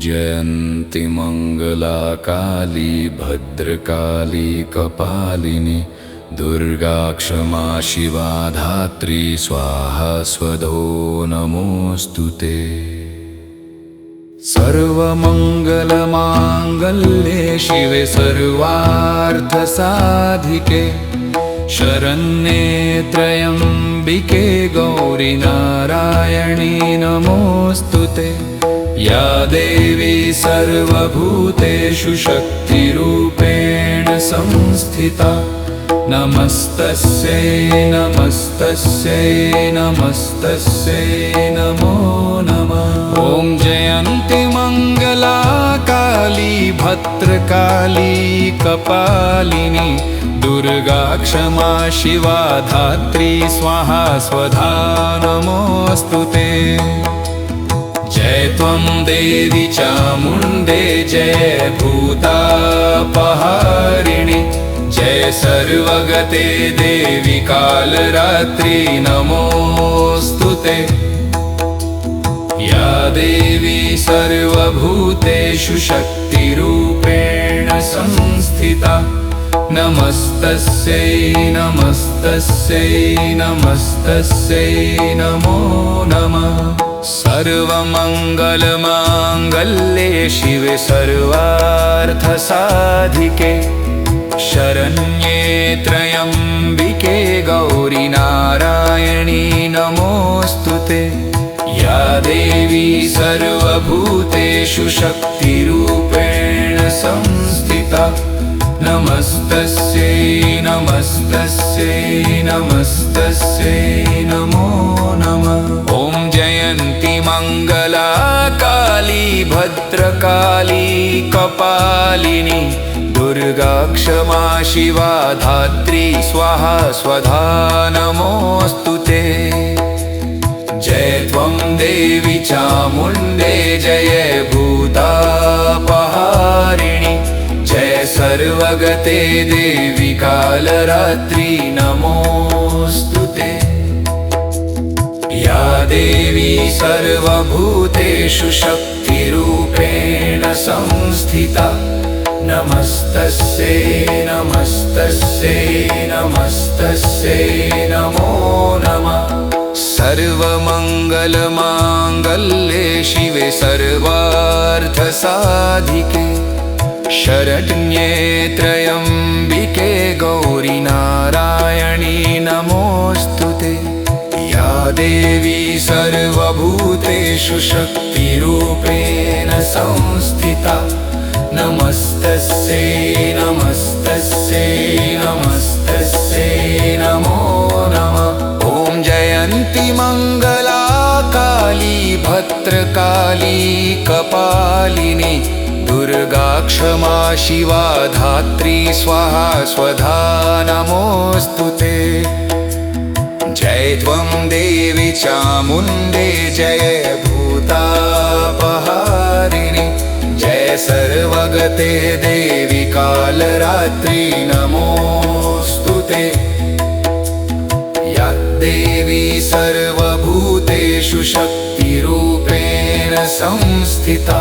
जयन्ति मङ्गला काली भद्रकाली कपालिनी दुर्गा क्षमा शिवा धात्री स्वाहा स्वधो नमोऽस्तुते। सर्वमङ्गलमाङ्गल्ये शिवे सर्वार्थसाधिके शरण्ये त्र्यम्बिके गौरी नारायणी नमोऽस्तुते। या देवी सर्वभूतेषु शक्तिरूपेण संस्थिता नमस्तस्यै नमस्तस्यै नमस्तस्यै नमो नमः। ॐ जयन्ति मङ्गला काली भद्रकाली कपालिनी दुर्गा क्षमा शिवा धात्री स्वाहा स्वधा नमोऽस्तुते। जय त्वं देवी चामुण्डे जय भूतापहारिणि जय सर्वगते देवी कालरात्रि नमोऽस्तुते। या देवी सर्वभूतेषु शक्तिरूपेण संस्थिता नमस्तस्यै नमस्तस्यै नमस्तस्यै नमो नमः। सर्वमङ्गलमाङ्गल्ये शिवे सर्वार्थसाधिके शरण्ये त्र्यम्बिके गौरी नारायणी नमोऽस्तुते। या देवी सर्वभूतेषु शक्तिरूपेण संस्थिता नमस्तस्यै नमस्तस्यै नमस्तस्यै नमो नमः। ॐ जयन्ति मङ्गला काली भद्रकाली कपालिनी दुर्गा क्षमा शिवा धात्री स्वाहा स्वधा नमोऽस्तुते। जय त्वं देवी चामुण्डे जय भूतापहारिणि जय सर्वगते देवी कालरात्रि नमोऽस्तुते। या देवी सर्वभूतेषु शक्तिरूपेण संस्थिता नमस्तस्यै नमस्तस्यै नमस्तस्यै नमो नमः। सर्वमङ्गलमाङ्गल्ये शिवे सर्वार्थसाधिके शरण्ये त्र्यम्बिके गौरी नारायणी नमोऽस्तुते। या देवी सर्वभूतेषु शक्तिरूपेण संस्थिता नमस्तस्यै नमस्तस्यै नमस्तस्यै नमो नमः। ॐ जयन्ति मङ्गला काली भद्रकाली कपालिनी दुर्गा क्षमा शिवा धात्री स्वाहा स्वधा नमोऽस्तुते। जय त्वं देवी चामुण्डे जय भूतापहारिणि जय सर्वगते देवी कालरात्रि नमोऽस्तुते। या देवी सर्वभूतेषु शक्तिरूपेण संस्थिता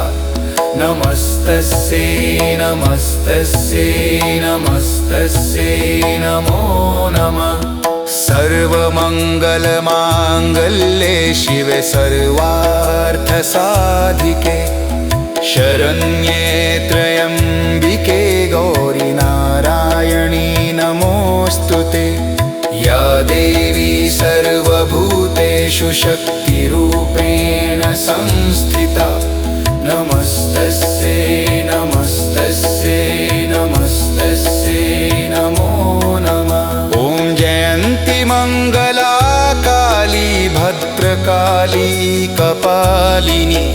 नमस्तस्यै नमस्तस्यै नमस्तस्यै नमो नमः। सर्वमङ्गलमाङ्गल्ये शिवे सर्वार्थसाधिके शरण्ये त्र्यम्बिके गौरी नारायणी नमोऽस्तुते। या देवी सर्वभूतेषु शक्तिरूपेण संस्थिता नमस्तस्यै नमस्तस्यै नमस्तस्यै नमो नमः। ॐ जयन्ति मङ्गला काली भद्रकाली कपालिनी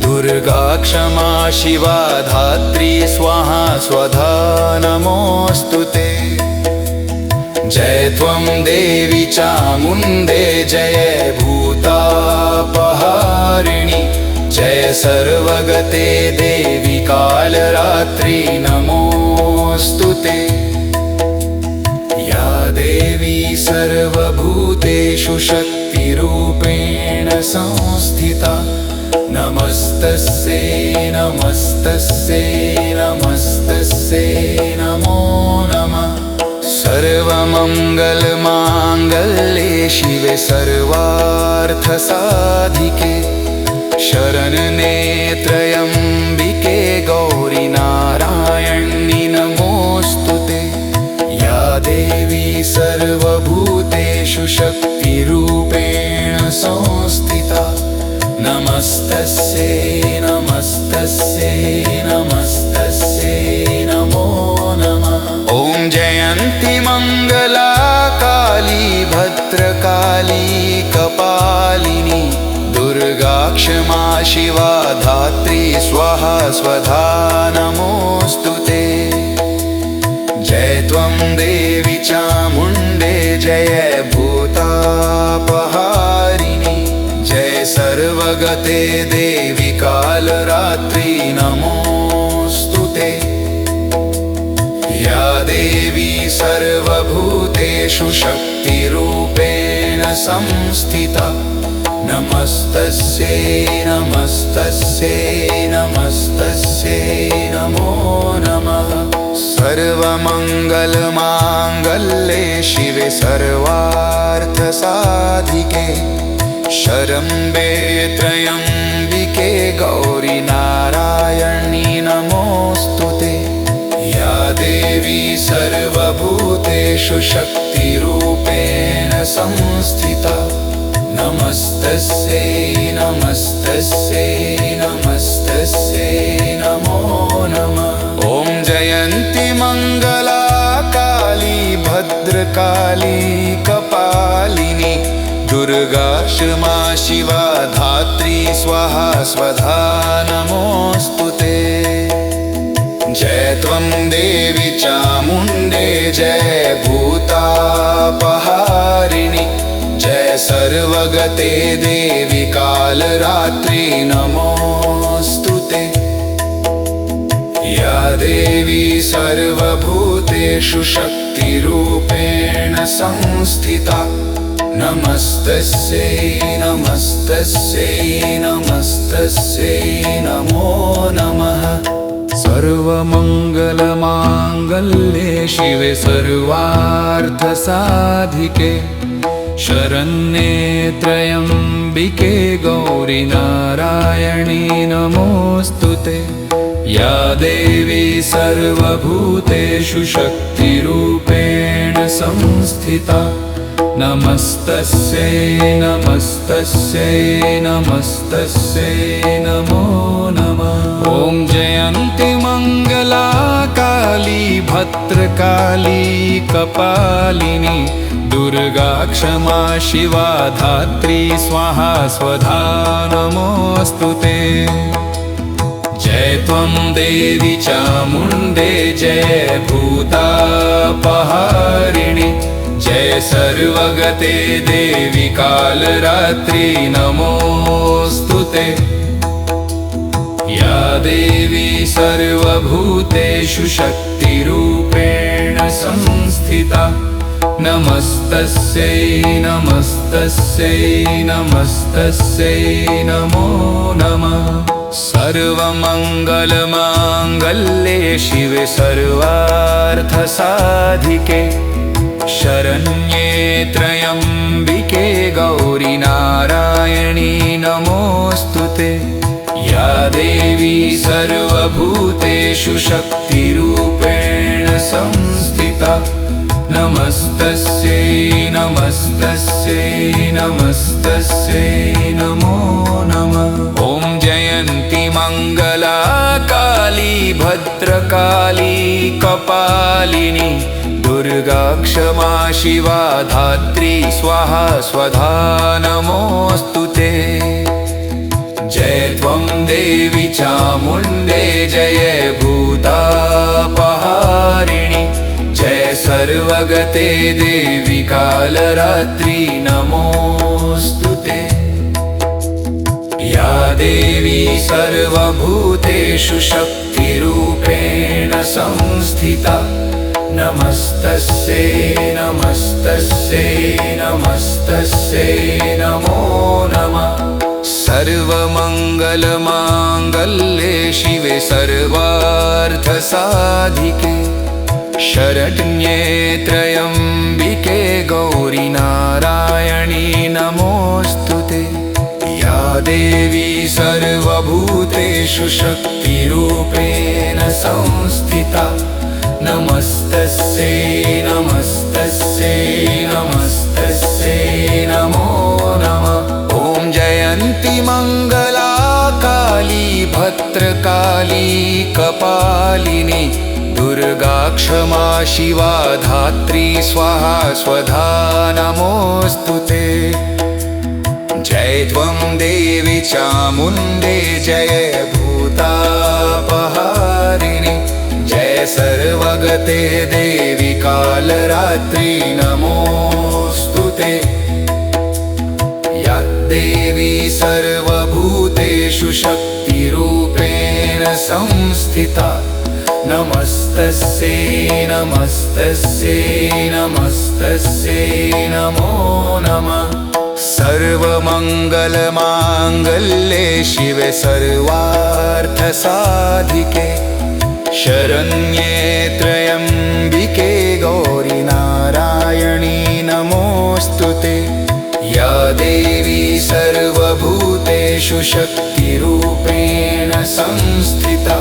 दुर्गा क्षमा शिवा धात्री स्वाहा स्वधा नमोऽस्तुते। जय त्वं देवी चामुण्डे जय भूतापहारिणि जय सर्वगते देवी कालरात्रि नमोऽस्तुते। या देवी सर्वभूतेषु शक्तिरूपेण संस्थिता नमस्तस्यै नमस्तस्यै नमस्तस्यै नमस्तस्यै नमो नमः। सर्वमङ्गलमाङ्गल्ये शिवे सर्वार्थसाधिके शरण्ये त्र्यम्बिके गौरि नारायणि नमोऽस्तुते। या देवी सर्वभूतेषु शक्तिरूपेण संस्थिता नमस्तस्यै नमस्तस्यै नमस्तस्यै नमो नमः। ॐ जयन्ती मङ्गला काली भद्रकाली कपालिनी दुर्गा क्षमा शिवा धात्री स्वाहा स्वधा नमोऽस्तुते। जय त्वं देवी चामुण्डे जय भूतापहारिणी जय सर्वगते देवी कालरात्रि नमोऽस्तुते। या देवी सर्वभूतेषु शक्तिरूपेण संस्थिता नमस्तस्यै नमस्तस्यै नमस्तस्यै नमो नमः। सर्वमङ्गलमाङ्गल्ये शिवे सर्वार्थसाधिके शरण्ये त्र्यम्बिके गौरि नारायणि नमोऽस्तुते। या देवी सर्वभूतेषु शक्तिरूपेण संस्थिता नमस्तस्यै नमस्तस्यै नमस्तस्यै नमो नमः। ॐ जयन्ती मङ्गला काली भद्रकाली कपालिनी दुर्गा क्षमा शिवा धात्री स्वाहा स्वधा नमोऽस्तुते। जय त्वं देवी चामुण्डे जय भूतापहारिणी जय सर्वगते देवी कालरात्रि नमोऽस्तुते। या देवी सर्वभूतेषु शक्तिरूपेण संस्थिता नमस्तस्यै नमस्तस्यै नमस्तस्यै नमो नमः। सर्वमङ्गलमाङ्गल्ये शिवे सर्वार्थसाधिके शरण्ये त्र्यम्बिके गौरि नारायणि नमोऽस्तुते। या देवी सर्वभूतेषु शक्तिरूपेण संस्थिता नमस्तस्यै नमस्तस्यै नमस्तस्यै नमो नमः। ॐ जयन्ती मङ्गला काली भद्रकाली कपालिनी दुर्गा क्षमा शिवा धात्री स्वाहा स्वधा नमोऽस्तुते। जय त्वं देवी चामुण्डे जय भूतापहारिणी जय सर्वगते देवी कालरात्रि नमोऽस्तुते। या देवी सर्वभूतेषु शक्तिरूपेण संस्थिता नमस्तस्यै नमस्तस्यै नमस्तस्यै नमो नमः। सर्वमङ्गलमाङ्गल्ये शिवे सर्वार्थसाधिके शरण्ये त्र्यम्बिके गौरि नारायणि नमोऽस्तुते। या देवी सर्वभूतेषु शक्तिरूपेण संस्थिता नमस्तस्यै नमस्तस्यै नमस्तस्यै नमो नमः। ॐ जयन्ती मङ्गला काली भद्रकाली कपालिनी दुर्गा क्षमा शिवा धात्री स्वाहा स्वधा नमोऽस्तुते। जय त्वं देवी चामुण्डे जय भूतापहारिणी जय सर्वगते देवी कालरात्रि नमोऽस्तुते। या देवी सर्वभूतेषु शक्तिरूपेण संस्थिता नमस्तस्यै नमस्तस्यै नमस्तस्यै नमो नमः। सर्वमङ्गलमाङ्गल्ये शिवे सर्वार्थसाधिके शरण्ये त्र्यम्बिके गौरि नारायणी नमोऽस्तुते। या देवी सर्वभूतेषु शक्तिरूपेण संस्थिता नमस्तस्यै नमस्तस्यै नमस्तस्यै नमो नमः। ॐ जयन्ती मङ्गला काली भद्रकाली कपालिनी दुर्गा क्षमा शिवा धात्री स्वाहा स्वधा नमोऽस्तुते। जय त्वं देवी चामुण्डे जय भूतापहारिणि जय सर्वगते देवी कालरात्रि नमोऽस्तुते। या देवी सर्वभूतेषु शक्तिरूपेण संस्थिता नमस्तस्यै नमस्तस्यै नमस्तस्यै नमो नमः। सर्वमङ्गलमाङ्गल्ये शिवे सर्वार्थसाधिके शरण्ये त्र्यम्बिके गौरि नारायणी नमोऽस्तुते। या देवी सर्वभूतेषु शक्तिरूपेण संस्थिता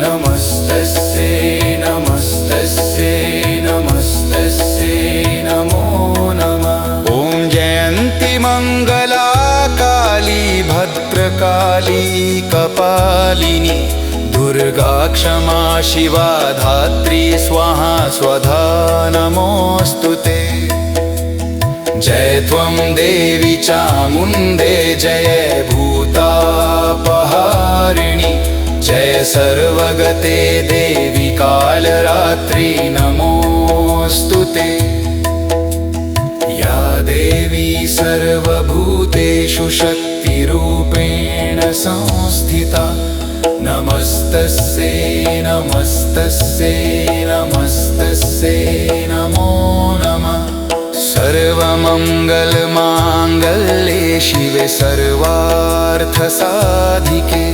नमस्तस्यै नमस्तस्यै नमस्तस्यै नमो नमः। ॐ जयन्ती मङ्गला काली भद्रकाली कपालिनी दुर्गा क्षमा शिवा धात्री स्वाहा स्वधा नमोऽस्तुते। जय त्वं देवी चामुण्डे जय भूतापहारिणि जय सर्वगते देवी कालरात्रि नमोऽस्तुते। या देवी सर्वभूतेषु शक्तिरूपेण संस्थिता नमस्तस्यै नमस्तस्यै नमस्तस्यै नमो नमः। सर्वमङ्गलमाङ्गल्ये शिवे सर्वार्थसाधिके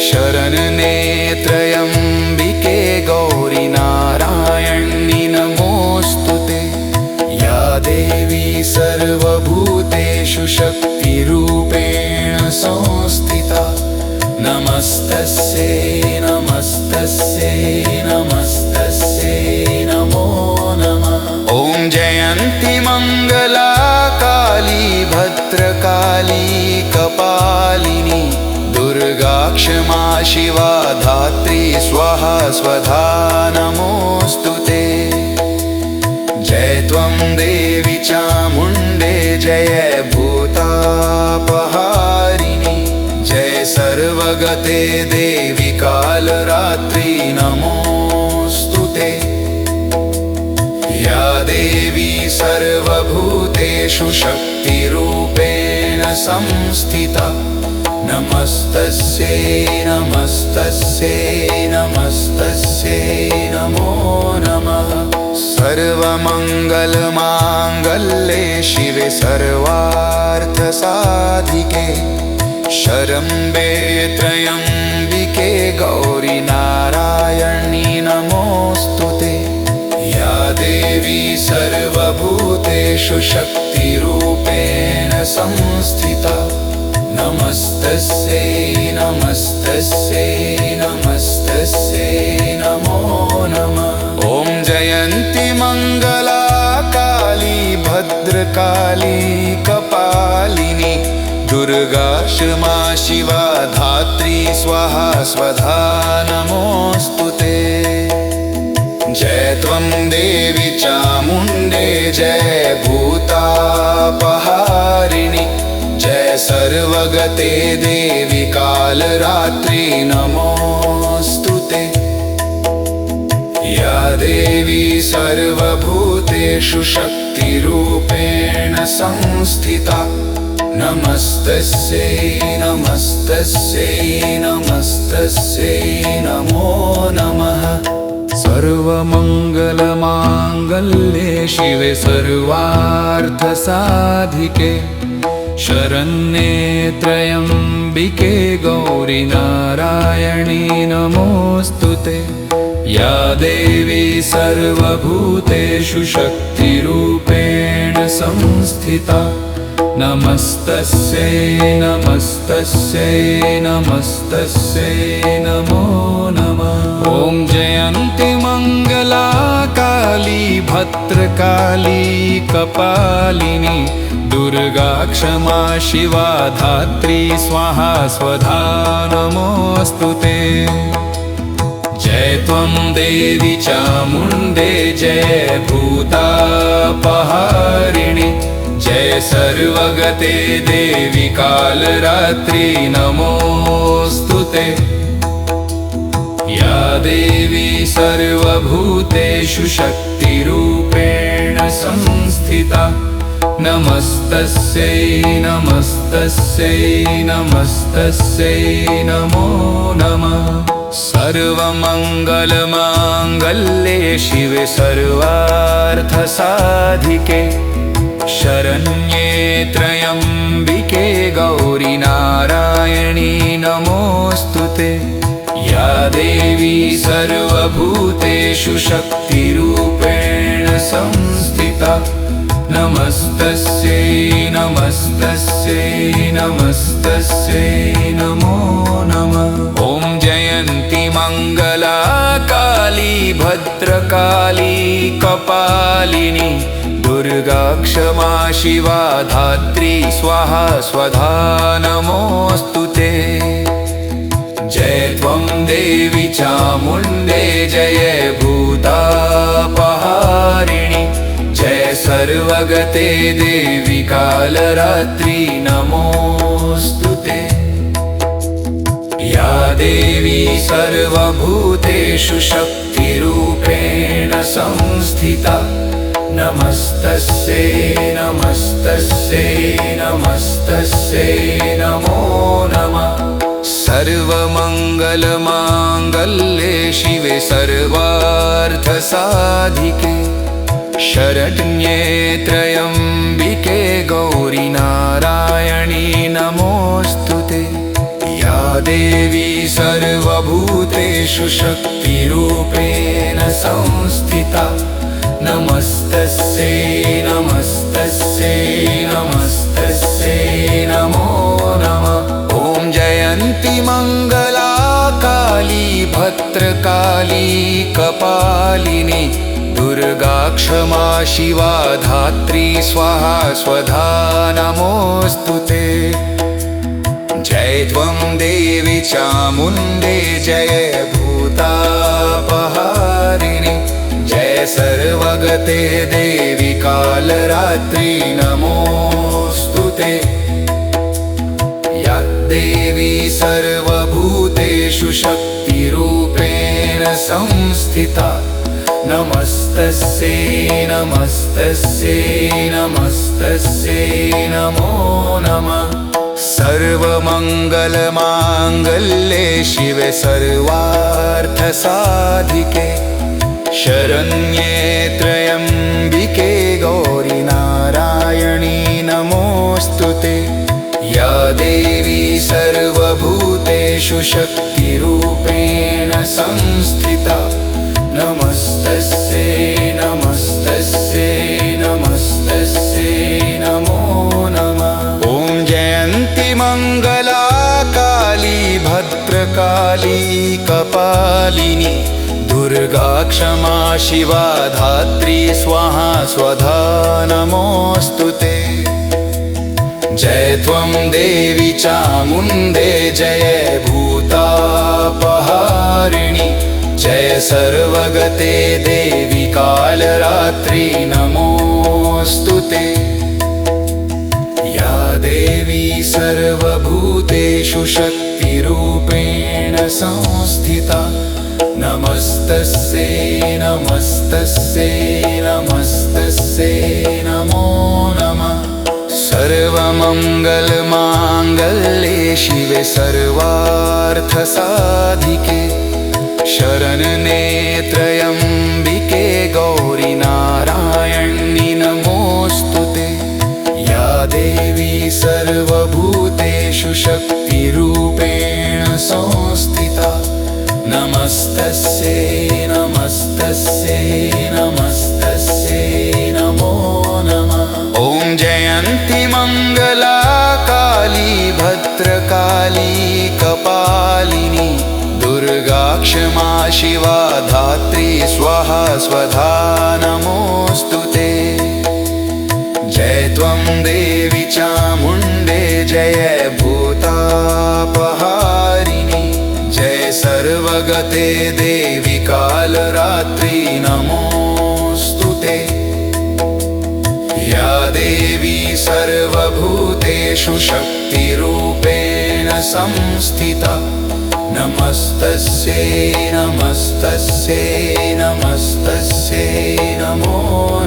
शरण्ये त्र्यम्बिके गौरि नारायणी नमोऽस्तुते। या देवी सर्वभूतेषु शक्तिरूपेण संस्थिता नमस्तस्यै नमस्तस्यै नमस्तस्यै नमो नमः। ॐ जयन्ती मङ्गला काली भद्रकाली कपालिनी दुर्गा क्षमा शिवा धात्री स्वाहा स्वधा नमोऽस्तुते। जय त्वं देवी चामुण्डे जय भूतापहारिणि जय सर्वगते देवी कालरात्रि नमोऽस्तुते। या देवी सर्वभूतेषु शक्तिरूपेण संस्थिता नमस्तस्यै नमस्तस्यै नमस्तस्यै नमो नमः। सर्वमङ्गलमाङ्गल्ये शिवे सर्वार्थसाधिके शरण्ये त्र्यम्बिके गौरि नारायणी नमोऽस्तुते। या देवी सर्वभूतेषु शक्तिरूपेण संस्थिता नमस्तस्यै नमस्तस्यै नमस्तस्यै नमो नमः। ॐ जयन्ती मङ्गला काली भद्रकाली कपालिनी दुर्गा क्षमा शिवा धात्री स्वाहा स्वधा नमोऽस्तुते। जय त्वं देवी चामुण्डे जय भूतापहारिणि जय सर्वगते देवी कालरात्रि नमोऽस्तुते। या देवी सर्वभूतेषु शक्तिरूपेण संस्थिता नमस्तस्यै नमस्तस्यै नमस्तस्यै नमो नमः। सर्वमङ्गलमाङ्गल्ये शिवे सर्वार्थसाधिके शरण्ये त्र्यम्बिके गौरि नारायणी नमोऽस्तुते। या देवी सर्वभूतेषु शक्तिरूपेण संस्थिता नमस्तस्यै नमस्तस्यै नमस्तस्यै नमो नमः। ॐ जयन्ति मङ्गला काली भद्रकाली कपालिनी दुर्गा क्षमा शिवा धात्री स्वाहा स्वधा नमोऽस्तुते। जय त्वं देवी चामुण्डे जय भूतापहारिणि जय सर्वगते देवी कालरात्रि नमोऽस्तुते। या देवी सर्वभूतेषु शक्तिरूपेण संस्थिता नमस्तस्यै नमस्तस्यै नमस्तस्यै नमो नमः। सर्वमङ्गलमाङ्गल्ये शिवे सर्वार्थसाधिके शरण्ये त्र्यम्बिके गौरि नारायणी नमोऽस्तुते। या देवी सर्वभूतेषु शक्तिरूपेण संस्थिता नमस्तस्यै नमस्तस्यै नमस्तस्यै नमो नमः। ॐ जयन्ति मङ्गला काली भद्रकाली कपालिनी दुर्गा क्षमा शिवा धात्री स्वाहा स्वधा नमोऽस्तुते। जय त्वं देवी चामुण्डे जय भूतापहारिणि जय सर्वगते देवी कालरात्रि नमोऽस्तुते। या देवी सर्वभूतेषु शक्तिरूपेण संस्थिता नमस्तस्यै नमस्तस्यै नमस्तस्यै नमो नमः। सर्वमङ्गलमाङ्गल्ये शिवे सर्वार्थसाधिके शरण्ये त्र्यम्बिके गौरि नारायणी नमोऽस्तुते। या देवी सर्वभूतेषु शक्तिरूपेण संस्थिता नमस्तस्यै नमस्तस्यै नमस्तस्यै नमो नमः। ॐ जयन्ति मङ्गला काली भद्रकाली कपालिनी दुर्गा क्षमा शिवा धात्री स्वाहा स्वधा नमोऽस्तुते। जय त्वं देवी चामुण्डे जय भूतापहारिणि जय सर्वगते देवी कालरात्रि नमोऽस्तुते। या देवी सर्वभूतेषु शक्तिरूपेण संस्थिता नमस्तस्यै नमस्तस्यै नमस्तस्यै नमो नमः। सर्वमङ्गलमाङ्गल्ये शिवे सर्वार्थसाधिके शरण्ये त्र्यम्बिके गौरि नारायणी नमोऽस्तुते। या देवी सर्वभूतेषु शक्तिरूपेण संस्थिता नमस्तस्यै नमस्तस्यै नमस्तस्यै नमो नमः। ॐ जयन्ति मङ्गला काली भद्रकाली कपालिनी दुर्गा क्षमा शिवा धात्री स्वाहा स्वधा नमोऽस्तुते। जय त्वं देवी चामुण्डे जय भूतापहारिणि जय सर्वगते देवी कालरात्रि नमोऽस्तुते। या देवी सर्वभूतेषु शक्तिरूपेण संस्थिता नमस्तस्यै नमस्तस्यै नमस्तस्यै नमो नमः। सर्वमङ्गलमाङ्गल्ये शिवे सर्वार्थसाधिके शरण्ये त्र्यम्बिके गौरि नारायणी नमोऽस्तुते। या देवी सर्व शक्तिरूपेण संस्थिता नमस्तस्यै नमस्तस्यै नमस्तस्यै नमो नमः। ॐ जयन्ती मङ्गला काली भद्रकाली कपालिनी दुर्गा क्षमा शिवा धात्री स्वाहा स्वधा नमोऽस्तुते। जय त्वं देवी चामुण्डे जय भूतापहारिणी जय सर्वगते देवी कालरात्रि नमोऽस्तुते। या देवी सर्वभूतेषु शक्तिरूपेण संस्थिता नमस्तस्यै नमस्तस्यै नमस्तस्यै नमो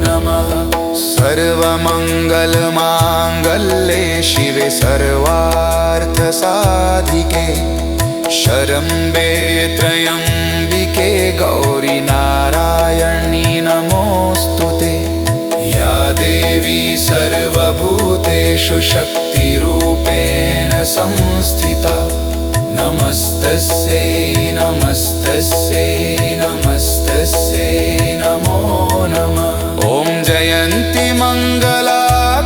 नमः। सर्वमङ्गलमाङ्गल्ये शिवे सर्वार्थसाधिके शरण्ये त्र्यम्बिके गौरी नारायणी नमोऽस्तुते। या देवी सर्वभूतेषु शक्तिरूपेण संस्थिता नमस्तस्यै नमस्तस्यै नमस्तस्यै नमो नमः। ॐ जयन्ती मङ्गला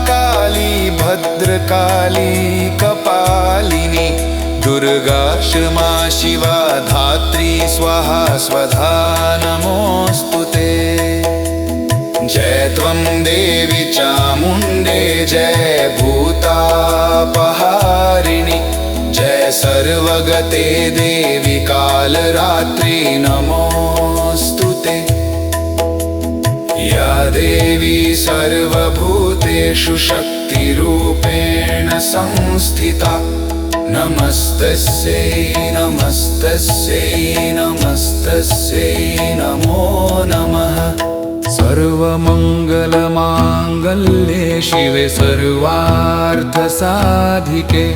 काली भद्रकाली कपालिनी दुर्गा क्षमा शिवा धात्री स्वाहा स्वधा नमोऽस्तुते। जय त्वं देवी चामुण्डे जय भूतापहारिणी जय सर्वगते देवी कालरात्रि नमोऽस्तुते। या देवी सर्वभूतेषु शक्तिरूपेण संस्थिता नमस्तस्यै नमस्तस्यै नमस्तस्यै नमो नमः। सर्वमङ्गलमाङ्गल्ये शिवे सर्वार्थसाधिके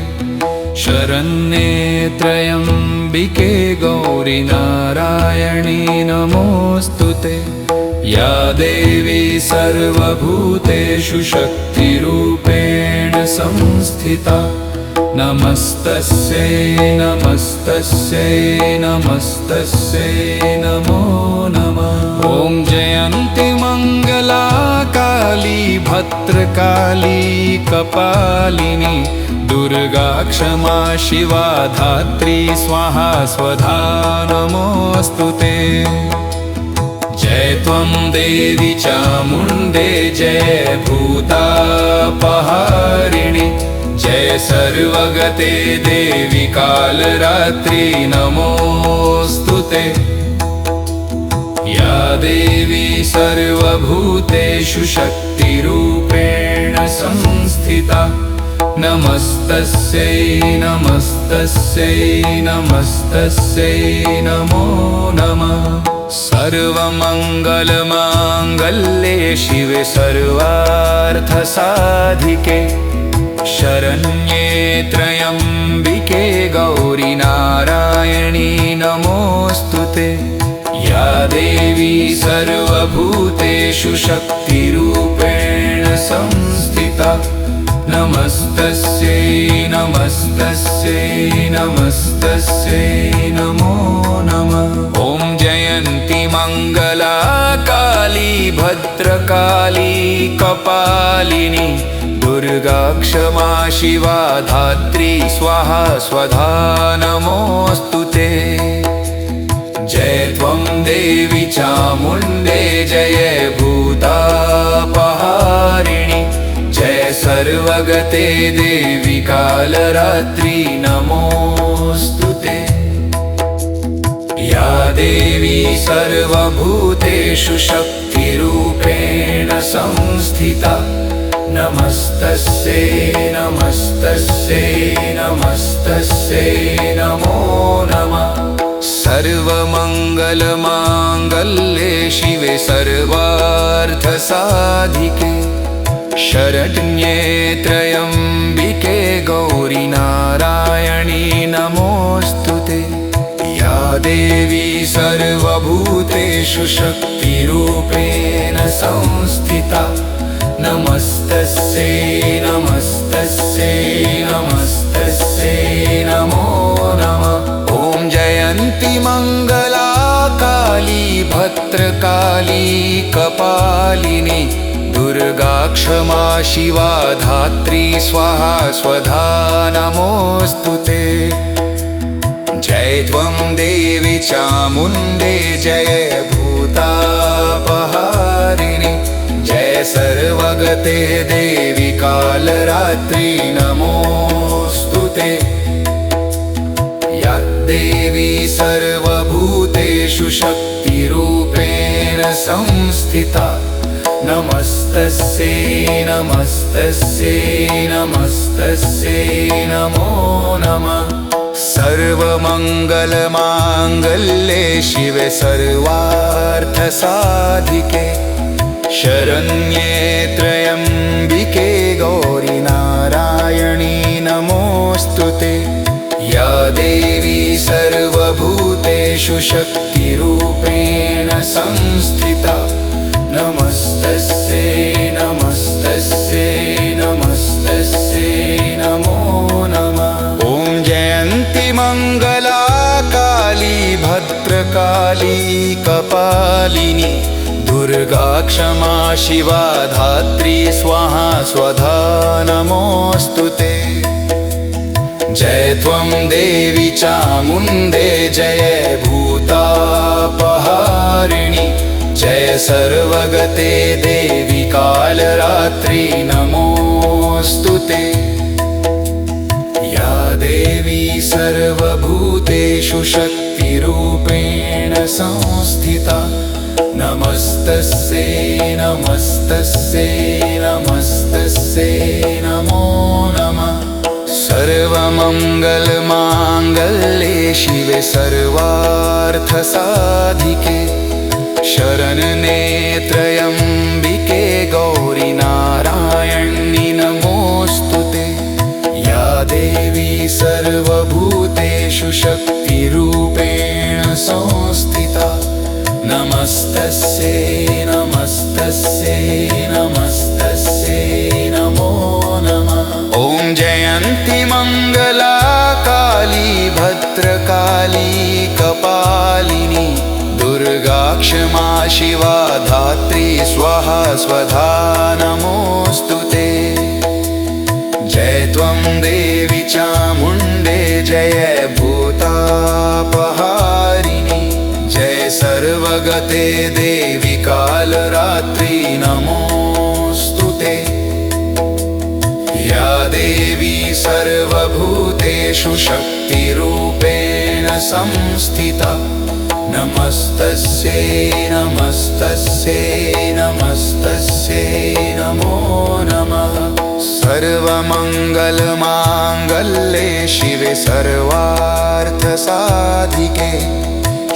शरण्ये त्र्यम्बिके गौरी नारायणी नमोऽस्तुते। या देवी सर्वभूतेषु शक्तिरूपेण संस्थिता नमस्तस्यै नमस्तस्यै नमस्तस्यै नमो नमः। ॐ जयन्ती मङ्गला काली भद्रकाली कपालिनी दुर्गा क्षमा शिवा धात्री स्वाहा स्वधा नमोऽस्तुते। जय त्वं देवी चामुण्डे जय भूतापहारिणी जय सर्वगते देवी कालरात्रि नमोऽस्तुते। या देवी सर्वभूतेषु शक्तिरूपेण संस्थिता नमस्तस्यै नमस्तस्यै नमस्तस्यै नमो नमः। सर्वमङ्गलमाङ्गल्ये शिवे सर्वार्थसाधिके शरण्ये त्र्यम्बिके गौरी नारायणी नमोऽस्तुते। या देवी सर्वभूतेषु शक्तिरूपेण संस्थिता नमस्तस्यै नमस्तस्यै नमस्तस्यै नमो नमः। ॐ जयन्ती मङ्गला काली भद्रकाली कपालिनी दुर्गा क्षमा शिवा धात्री स्वाहा स्वधा नमोऽस्तुते। जय त्वं देवी चामुण्डे जय भूतापहारिणी जय सर्वगते देवी कालरात्रि नमोऽस्तुते। या देवी सर्वभूतेषु शक्तिरूपेण संस्थिता नमस्तस्यै नमस्तस्यै नमस्तस्यै नमो नमः। सर्वमङ्गलमाङ्गल्ये शिवे सर्वार्थसाधिके शरण्ये त्र्यम्बिके गौरी नारायणी नमोऽस्तुते। या देवी सर्वभूतेषु शक्तिरूपेण संस्थिता नमस्तस्यै नमस्तस्यै नमस्तस्यै जयन्ति मङ्गला काली भद्रकाली कपालिनी दुर्गा क्षमा शिवा धात्री स्वाहा स्वधा नमोऽस्तु ते। जय त्वं देवी चामुण्डे जय भूतापहारिणि जय सर्वगते देवी कालरात्रि नमोऽस्तु ते। या देवी सर्वभूतेषु शक्तिरूपेण संस्थिता नमस्तस्यै नमस्तस्यै नमस्तस्यै नमो नमः। सर्वमङ्गलमाङ्गल्ये शिवे सर्वार्थसाधिके शरण्ये त्र्यम्बिके गौरी नारायणी नमोऽस्तु ते। या देवी सर्वभूतेषु शक्तिरूपेण संस्थिता नमस्तस्यै नमस्तस्यै नमस्तस्यै नमो नमः। ॐ जयन्ति मङ्गला काली भद्रकाली कपालिनी दुर्गा क्षमा शिवा धात्री स्वाहा स्वधा नमोऽस्तु ते। जय त्वं देवी चामुण्डे जय भूतापहारिणि जय सर्वगते देवी कालरात्रि नमोऽस्तु ते। या देवी सर्वभूतेषु शक्तिरूपेण संस्थिता नमस्तस्यै नमस्तस्यै नमस्तस्यै नमो नमः। सर्वमङ्गलमाङ्गल्ये शिवे सर्वार्थसाधिके शरण्ये त्र्यम्बिके गौरी नारायणी नमोऽस्तु ते। या देवी सर्वभूतेषु शक्तिरूपेण संस्थिता नमस्तस्यै नमस्तस्यै नमस्तस्यै नमो नमः। ॐ जयन्ति मङ्गला काली भद्रकाली कपालिनी दुर्गा क्षमा शिवा धात्री स्वाहा स्वधा नमोऽस्तु ते। जय त्वं देवी चामुण्डे जय भूतापहारिणि जय सर्वगते देवी कालरात्रि नमोऽस्तु ते। या देवी सर्वभूतेषु शक्तिरूपेण संस्थिता नमस्तस्यै नमस्तस्यै नमस्तस्यै नमो नमः। सर्वमङ्गलमाङ्गल्ये शिवे सर्वार्थसाधिके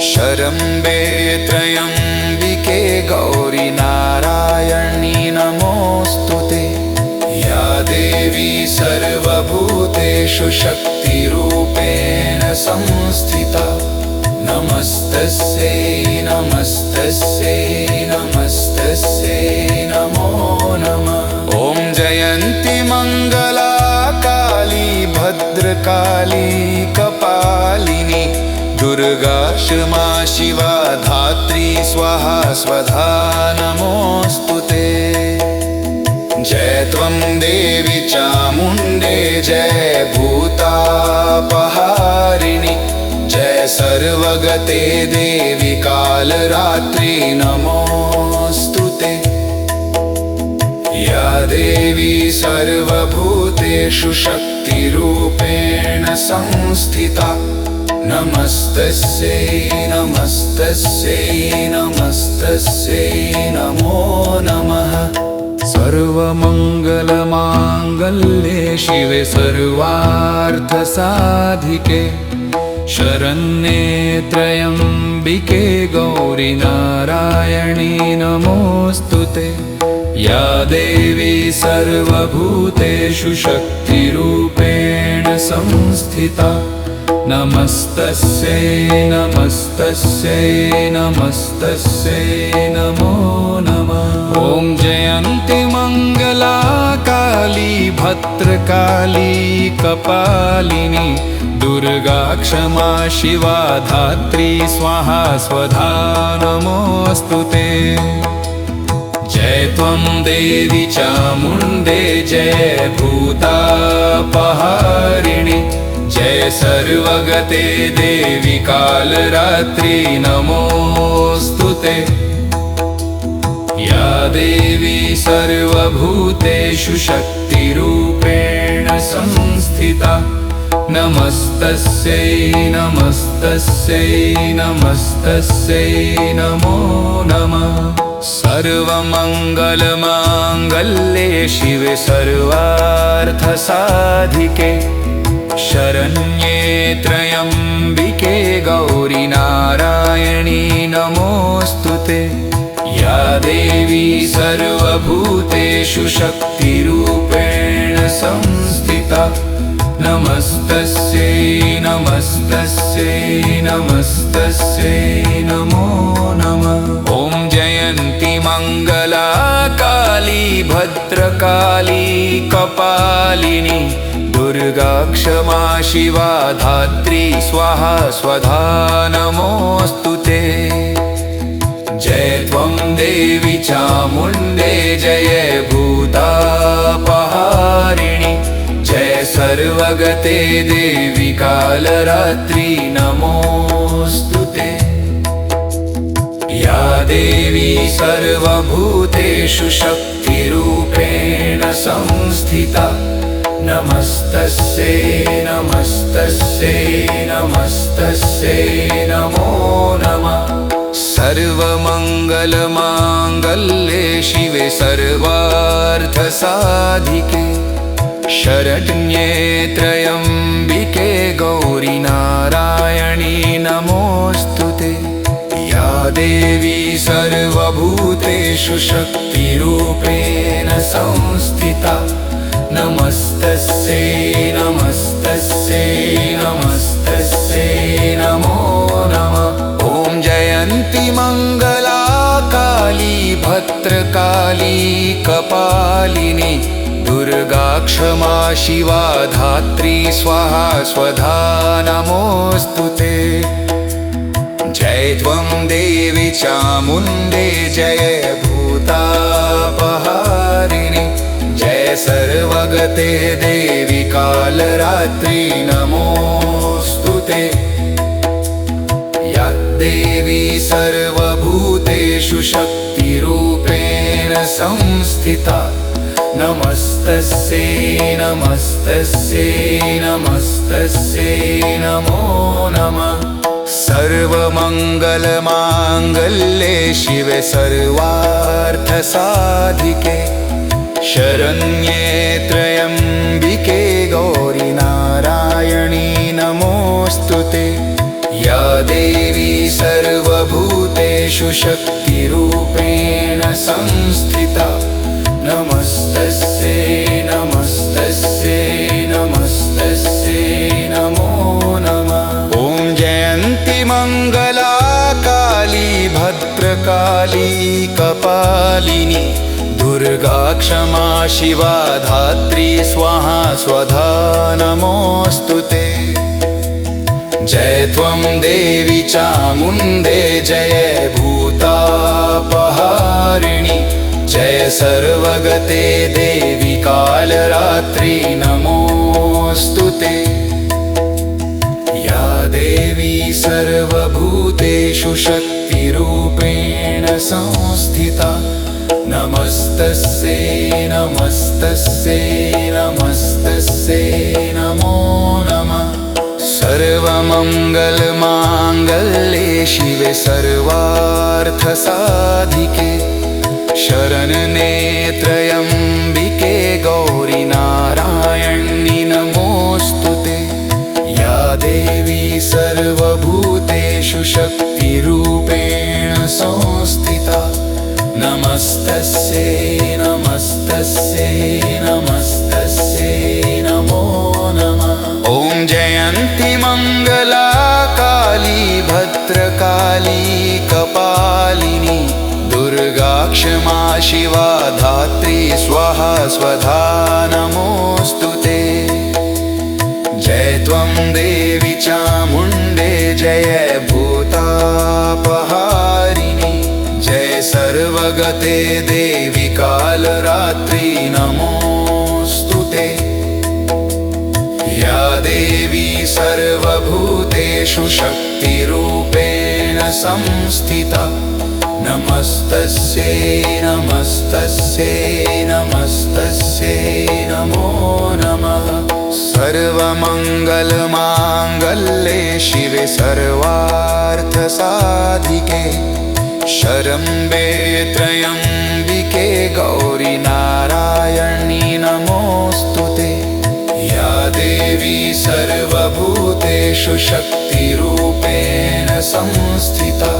शरण्ये त्र्यम्बिके गौरी नारायणी नमोऽस्तु ते। या देवी सर्वभूतेषु शक्तिरूपेण संस्थिता नमस्तस्यै नमस्तस्यै नमस्तस्यै नमो नमः। ॐ जयन्ति मङ्गला काली भद्रकाली कपालिनी दुर्गा क्षमा शिवा धात्री स्वाहा स्वधा नमोऽस्तु ते। जय त्वं देवी चामुण्डे जय भूतापहारिणि जय सर्वगते देवी कालरात्रि नमोऽस्तु ते। या देवी सर्वभूतेषु शक्तिरूपेण संस्थिता नमस्तस्यै नमस्तस्यै नमस्तस्यै नमो नमः। सर्वमङ्गलमाङ्गल्ये शिवे सर्वार्थसाधिके शरण्ये त्र्यम्बिके गौरी नारायणी नमोऽस्तु ते। या देवी सर्वभूतेषु शक्तिरूपेण संस्थिता नमस्तस्यै नमस्तस्यै नमस्तस्यै नमो नमः। ॐ जयन्ति मङ्गला काली भद्रकाली कपालिनी दुर्गा क्षमा शिवा धात्री स्वाहा स्वधा नमोऽस्तुते। जय त्वं देवी चामुण्डे जय भूतापहारिणि जय सर्वगते देवी कालरात्रि नमोऽस्तुते। या देवी सर्वभूतेषु शक्तिरूपेण संस्थिता नमस्तस्यै नमस्तस्यै नमस्तस्यै नमो नमः। सर्वमङ्गलमाङ्गल्ये शिवे सर्वार्थसाधिके शरण्ये त्र्यम्बिके गौरी नारायणी नमोऽस्तुते। या देवी सर्वभूतेषु शक्तिरूपेण संस्थिता नमस्तस्यै नमस्तस्यै नमस्तस्यै नमो नमः। ॐ जयन्ति मङ्गला काली भद्रकाली कपालिनी दुर्गा क्षमा शिवा धात्री स्वाहा स्वधा नमोऽस्तुते। जय त्वं देवी चामुण्डे जय भूतापहारिणि जय सर्वगते देवी कालरात्रि नमोऽस्तुते। या देवी सर्वभूतेषु शक्तिरूपेण संस्थिता नमस्तस्यै नमस्तस्यै नमस्तस्यै नमो नमः। सर्वमङ्गलमाङ्गल्ये शिवे सर्वार्थसाधिके शरण्ये त्र्यम्बिके गौरी नारायणी नमोऽस्तुते। या देवी सर्वभूतेषु शक्तिरूपेण संस्थिता नमस्तस्यै नमस्तस्यै नमस्तस्यै नमो नमः। ॐ जयन्ति मङ्गला काली भद्रकाली कपालिनी दुर्गा क्षमा शिवा धात्री स्वाहा स्वधा नमोऽस्तुते। जय त्वं देवी चामुण्डे जय भूतापहारिणि जय सर्वगते देवी कालरात्रि नमोऽस्तुते। या देवी सर्वभूतेषु शक्तिरूपेण संस्थिता नमस्तस्यै नमस्तस्यै नमस्तस्यै नमो नमः। सर्वमङ्गलमाङ्गल्ये शिवे सर्वार्थसाधिके शरण्ये त्र्यम्बिके गौरी नारायणी नमोऽस्तुते। या देवी सर्वभूतेषु शक्तिरूपेण संस्थिता नमस्तस्यै नमस्तस्यै नमस्तस्यै नमो नमः। ॐ जयन्ति मङ्गला काली भद्रकाली कपालिनी दुर्गा क्षमा शिवा धात्री स्वाहा स्वधा नमोऽस्तुते। जय त्वं देवी चामुण्डे जय भूतापहारिणि जय सर्वगते देवी कालरात्रि नमोऽस्तुते। या देवी सर्वभूतेषु शक्तिरूपेण संस्थिता नमस्तस्यै नमस्तस्यै नमस्तस्यै नमो नमः। सर्वमङ्गलमाङ्गल्ये शिवे सर्वार्थसाधिके शरण्ये त्र्यम्बिके गौरी नारायणी नमोऽस्तुते। या देवी सर्वभूतेषु शक्तिरूपेण संस्थिता नमस्तस्यै नमस्तस्यै नमस्तस्यै नमो नमः। ॐ जयन्ति मङ्गला शिवा धात्री स्वाहा स्वधा नमोऽस्तु ते। जय त्वं देवी चामुण्डे जय भूतापहारिणि जय सर्वगते देवी कालरात्रि नमोऽस्तु ते। या देवी सर्वभूतेषु शक्तिरूपेण संस्थिता नमस्तस्यै नमस्तस्यै नमस्तस्यै नमो नमः। सर्वमङ्गलमाङ्गल्ये शिवे सर्वार्थसाधिके शरण्ये त्र्यम्बिके गौरी नारायणी नमोऽस्तु ते। या देवी सर्वभूतेषु शक्तिरूपेण संस्थिता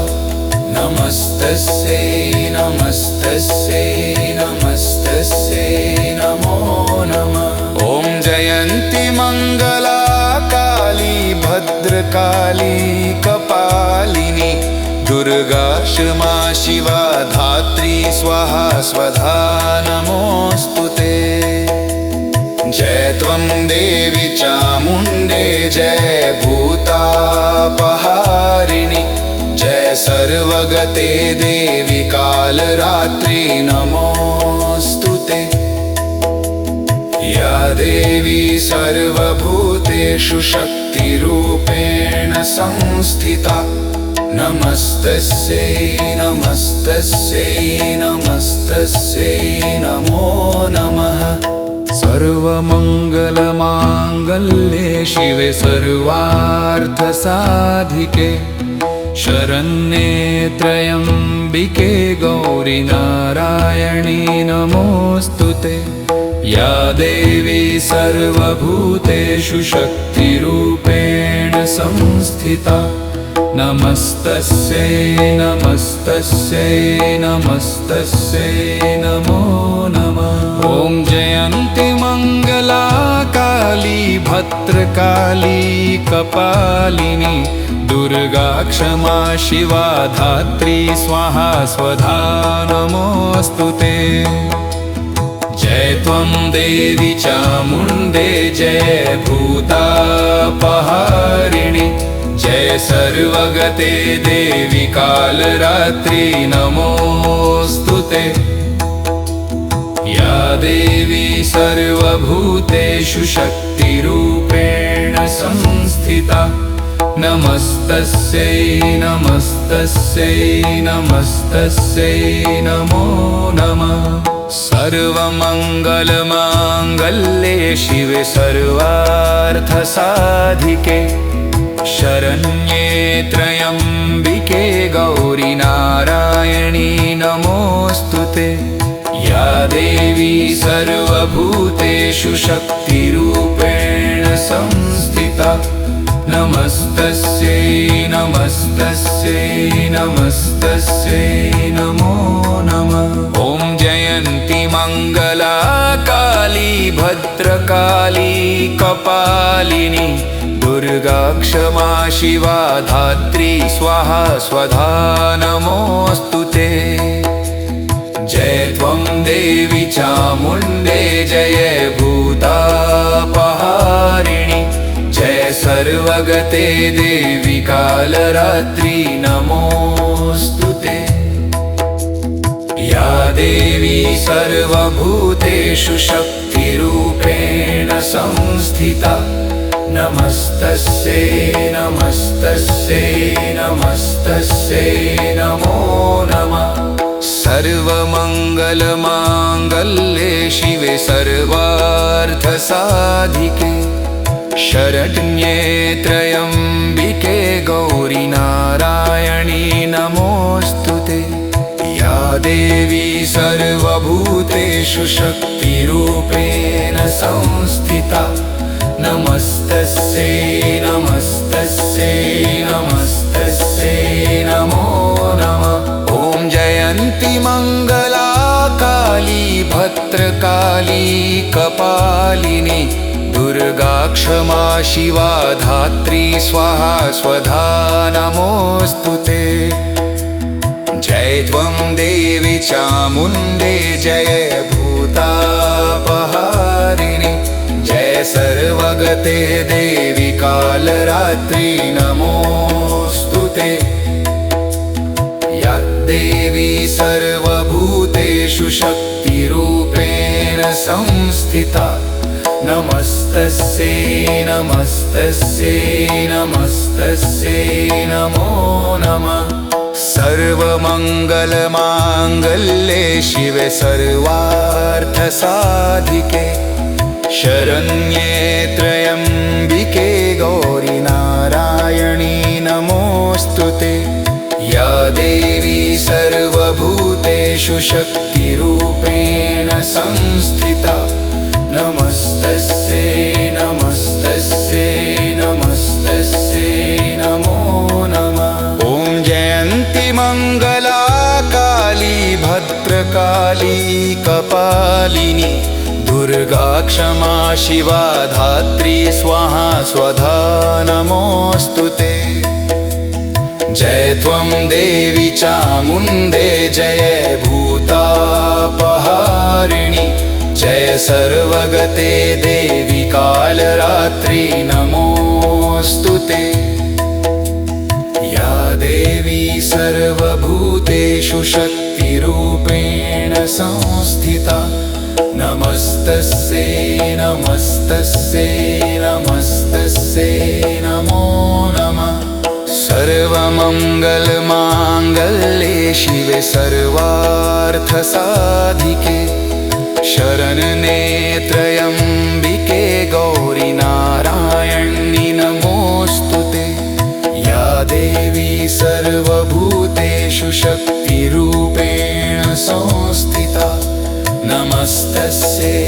नमस्तस्यै नमस्तस्यै नमस्तस्यै नमो नमः। ॐ जयन्ती मङ्गला काली भद्रकाली कपालिनी दुर्गा क्षमा शिवा धात्री स्वाहा स्वधा नमोऽस्तु ते। जय त्वं देवी चामुण्डे जय भूतापहारिणि जय सर्वगते देवी कालरात्रि नमोऽस्तु ते। या देवी सर्वभूतेषु शक्तिरूपेण संस्थिता नमस्तस्यै नमस्तस्यै नमस्तस्यै नमो नमः। सर्वमङ्गलमाङ्गल्ये शिवे सर्वार्थसाधिके शरण्ये त्र्यम्बिके गौरी नारायणी नमोऽस्तु ते। या देवी सर्वभूतेषु शक्तिरूपेण संस्थिता नमस्तस्यै नमस्तस्यै नमस्तस्यै नमो नमः। ॐ जयन्ती मङ्गला काली भद्रकाली कपालिनी दुर्गा क्षमा शिवा धात्री स्वाहा स्वधा नमोऽस्तु ते। जय त्वं देवी चामुण्डे जय भूतापहारिणि जय सर्वगते देवी कालरात्रि नमोऽस्तु ते। या देवी सर्वभूतेषु शक्तिरूपेण संस्थिता नमस्तस्यै नमस्तस्यै नमस्तस्यै नमो नमः। सर्वमङ्गलमाङ्गल्ये शिवे सर्वार्थसाधिके शरण्ये त्र्यम्बिके गौरी नारायणी नमोऽस्तु ते। या देवी सर्वभूतेषु शक्तिरूपेण संस्थिता नमस्तस्यै नमस्तस्यै नमस्तस्यै नमो नमः। ॐ जयन्ती मङ्गला काली भद्रकाली कपालिनी दुर्गा क्षमा शिवा धात्री स्वाहा स्वधा नमोऽस्तु ते। जय त्वं देवी चामुण्डे जय भूतापहारिणि जय सर्वगते देवी कालरात्रि नमोऽस्तु ते। या देवी सर्वभूतेषु शक्तिरूपेण संस्थिता नमस्तस्यै नमस्तस्यै नमस्तस्यै नमो नमः। सर्वमङ्गलमाङ्गल्ये शिवे सर्वार्थसाधिके शरण्ये त्र्यम्बिके गौरी नारायणी नमोऽस्तु ते। या देवी सर्वभूतेषु शक्तिरूपेण संस्थिता नमस्तस्यै नमस्तस्यै नमस्तस्यै नमो नमः। ॐ जयन्ती मङ्गला काली भद्रकाली कपालिनी दुर्गा क्षमा शिवा धात्री स्वाहा स्वधा नमोऽस्तु ते। जय त्वं देवी चामुण्डे जय भूतापहारिणि जय सर्वगते देवी कालरात्रि नमोऽस्तु ते या देवी सर्वभूतेषु शक्तिरूपेण संस्थिता नमस्तस्यै नमस्तस्यै नमस्तस्यै नमो नमः सर्वमङ्गलमाङ्गल्ये शिवे सर्वार्थसाधिके शरण्ये त्र्यम्बिके गौरि नारायणी नमोऽस्तु ते या देवी सर्वभूतेषु शक्तिरूपेण संस्थिता नमस्तस्यै नमस्तस्यै नमस्तस्यै नमो नमः ॐ जयन्ती मङ्गला काली भद्रकाली कपालिनी दुर्गा क्षमा शिवा धात्री स्वाहा स्वधा नमोऽस्तु ते जय त्वं देवी चामुण्डे जय भूतापहारिणि जय सर्वगते देवी कालरात्रि नमोऽस्तु ते या देवी सर्वभूतेषु शक्तिरूपेण संस्थिता नमस्तस्यै नमस्तस्यै नमस्तस्यै नमो नमः सर्वमङ्गलमाङ्गल्ये शिवे सर्वार्थसाधिके शरण्ये त्र्यम्बिके गौरि नारायणी नमोऽस्तु ते या देवी सर्वभूतेषु शक्तिरूपेण संस्थिता नमस्तस्यै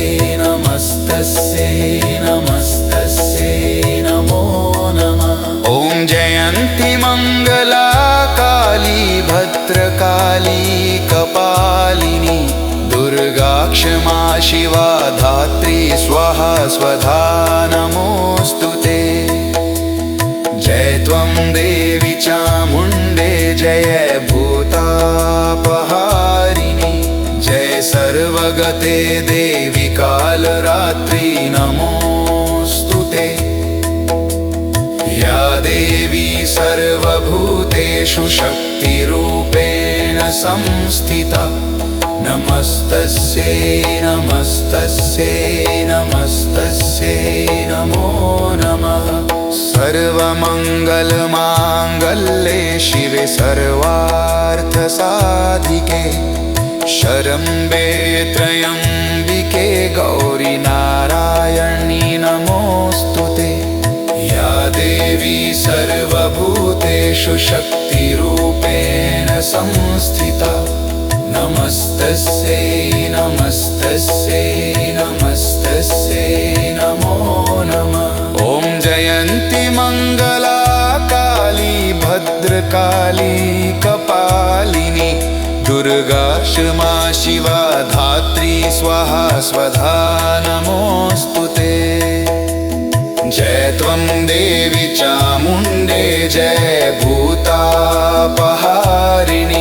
नमस्तस्यै नमस्तस्यै नमो नमः ॐ जयन्ती मङ्गला काली भद्रकाली कपालिनी दुर्गा क्षमा शिवा धात्री स्वाहा स्वधा नमोऽस्तु ते जय त्वं देवी चामुण्डे जय भूतापहारिणि जय सर्वगते देवी कालरात्रि नमोऽस्तु ते या देवी सर्वभूतेषु शक्तिरूपेण संस्थिता नमस्तस्यै नमस्तस्यै नमस्तस्यै नमो नमः सर्वमङ्गलमाङ्गल्ये शिवे सर्वार्थसाधिके शरण्ये त्र्यम्बिके गौरि नारायणी नमोऽस्तु ते या देवी सर्वभूतेषु शक्तिरूपेण संस्थिता नमस्तस्यै नमस्तस्यै नमस्तस्यै नमो नमः ॐ जयन्ती मङ्गला काली भद्रकाली कपालिनी दुर्गा क्षमा शिवा धात्री स्वाहा स्वधा नमोऽस्तु ते जय त्वं देवी चामुण्डे जय भूतापहारिणि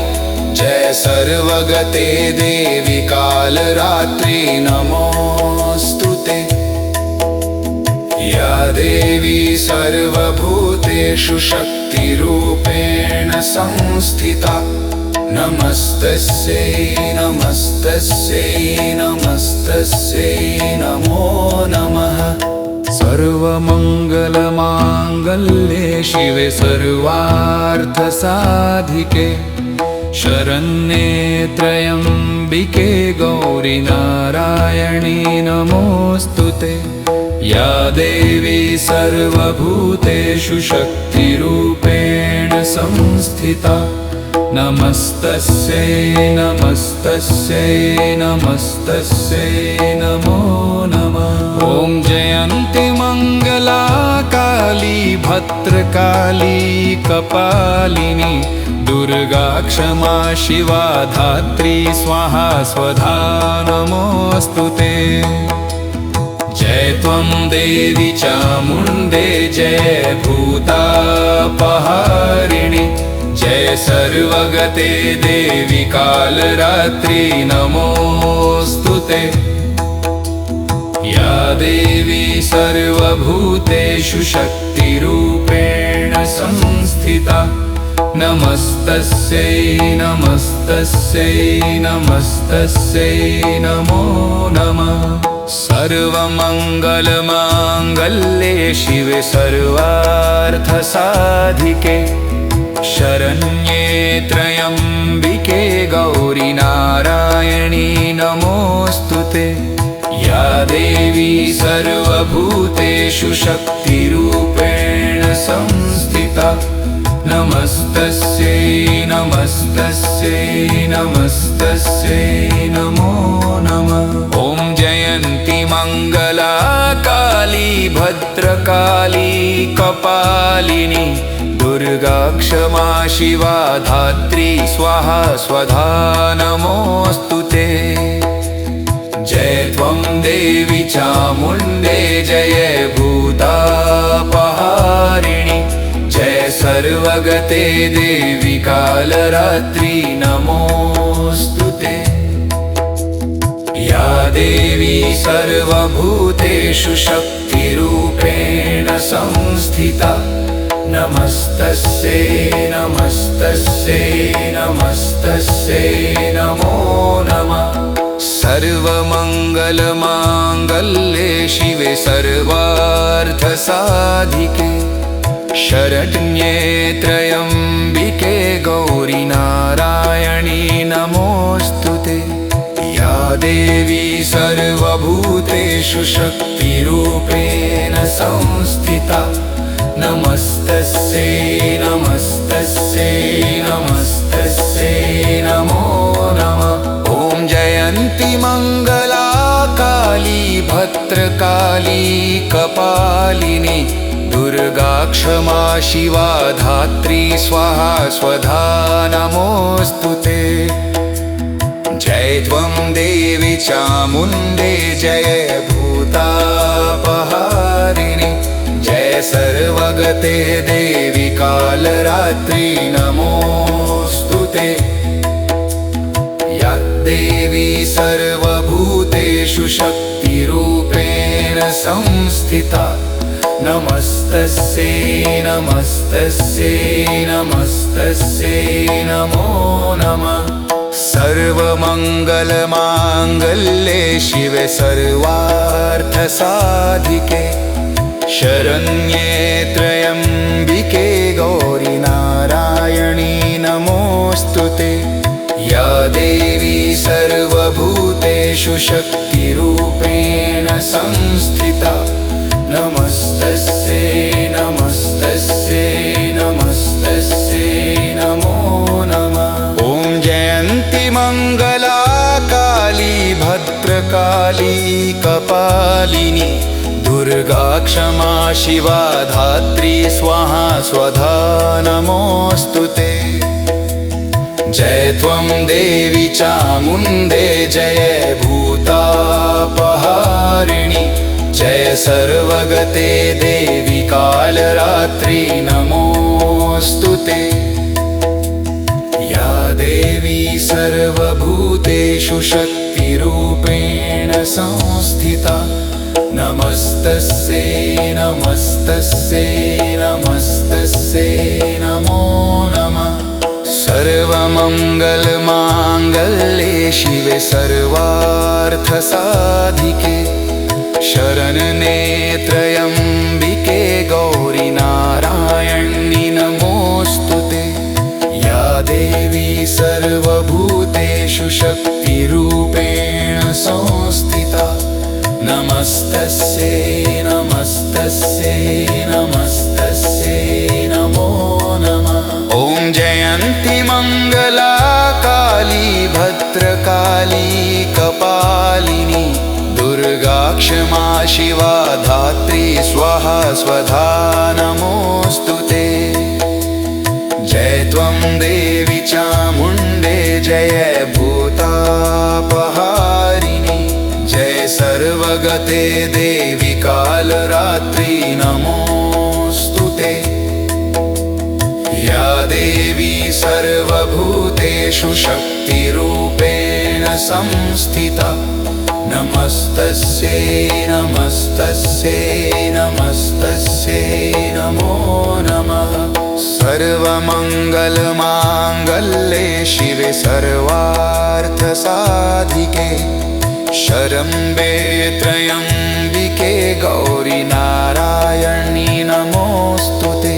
जय सर्वगते देवी कालरात्रि नमोऽस्तु ते या देवी सर्वभूतेषु शक्तिरूपेण संस्थिता नमस्तस्यै नमस्तस्यै नमस्तस्यै नमो नमः सर्वमङ्गलमाङ्गल्ये शिवे सर्वार्थसाधिके शरण्ये त्र्यम्बिके गौरि नारायणी नमोऽस्तु ते या देवी सर्वभूतेषु शक्तिरूपेण संस्थिता नमस्तस्यै नमस्तस्यै नमस्तस्यै नमो नमः ॐ जयन्ती मङ्गला काली भद्रकाली कपालिनी दुर्गा क्षमा शिवा धात्री स्वाहा स्वधा नमोऽस्तु ते जय त्वं देवी चामुण्डे जय भूतापहारिणि जय सर्वगते देवी कालरात्रि नमोऽस्तुते। या देवी सर्वभूतेषु शक्तिरूपेण संस्थिता नमस्तस्यै नमस्तस्यै नमस्तस्यै नमो नमः। सर्वमङ्गलमाङ्गल्ये शिवे सर्वार्थसाधिके शरण्ये त्र्यम्बिके गौरी नारायणी नमोऽस्तुते। या देवी सर्वभूतेषु शक्तिरूपेण संस्थिता नमस्तस्यै नमस्तस्यै नमस्तस्यै नमो नमः। ॐ जयन्ती मङ्गला काली भद्रकाली कपालिनी दुर्गा क्षमा शिवा धात्री स्वाहा स्वधा नमोऽस्तुते। जय त्वं देवी चामुण्डे जय भूतापहारिणि जय सर्वगते देवी कालरात्रि नमोऽस्तुते। या देवी सर्वभूतेषु शक्तिरूपेण संस्थिता नमस्तस्यै नमस्तस्यै नमस्तस्यै नमो नमः। सर्वमङ्गलमाङ्गल्ये शिवे सर्वार्थसाधिके शरण्ये त्र्यम्बिके गौरी नारायणी नमोऽस्तुते। या देवी सर्वभूतेषु शक्तिरूपेण संस्थिता नमस्तस्यै नमस्तस्यै नमस्तस्यै नमो नमः। ॐ जयन्ती मङ्गला काली भद्रकाली कपालिनी दुर्गा क्षमा शिवा धात्री स्वाहा स्वधा नमोऽस्तुते। जय त्वं देवी चामुण्डे जय भूतापहारिणि जय सर्वगते देवी कालरात्रि नमोऽस्तुते। या देवी सर्वभूतेषु शक्तिरूपेण संस्थिता नमस्तस्यै नमस्तस्यै नमस्तस्यै नमो नमः। सर्वमङ्गलमाङ्गल्ये शिवे सर्वार्थसाधिके शरण्ये त्र्यम्बिके गौरी नारायणी नमोऽस्तुते। या देवी सर्वभूतेषु शक्तिरूपेण संस्थिता नमस्तस्यै नमस्तस्यै नमस्तस्यै नमो नमः। ॐ जयन्ती मङ्गला काली भद्रकाली कपालिनी दुर्गा क्षमा शिवा धात्री स्वाहा स्वधा नमोऽस्तुते। जय त्वं देवी चामुण्डे जय भूतापहारिणि जय सर्वगते देवी कालरात्रि नमोऽस्तुते। या देवी सर्वभूतेषु शक्तिरूपेण संस्थिता नमस्तस्यै नमस्तस्यै नमस्तस्यै नमो नमः। सर्वमङ्गलमाङ्गल्ये शिवे सर्वार्थसाधिके शरण्ये त्र्यम्बिके गौरी नारायणी नमोऽस्तुते। या देवी सर्वभूतेषु शक्तिरूपेण संस्थिता नमस्तस्यै नमस्तस्यै नमस्तस्यै नमो नमः। ॐ जयन्ती मङ्गला काली भद्रकाली कपालिनी दुर्गा क्षमा शिवा धात्री स्वाहा स्वधा नमोऽस्तुते। जय त्वं देवी चामुण्डे जय भूतापहारिणि जय सर्वगते देवी कालरात्रि नमोऽस्तुते। या देवी सर्वभूतेषु शक्तिरूपेण संस्थिता नमस्तस्यै नमस्तस्यै नमस्तस्यै नमो नमः। सर्वमङ्गलमाङ्गल्ये शिवे सर्वार्थसाधिके शरण्ये त्र्यम्बिके गौरी नारायणी नमोऽस्तुते।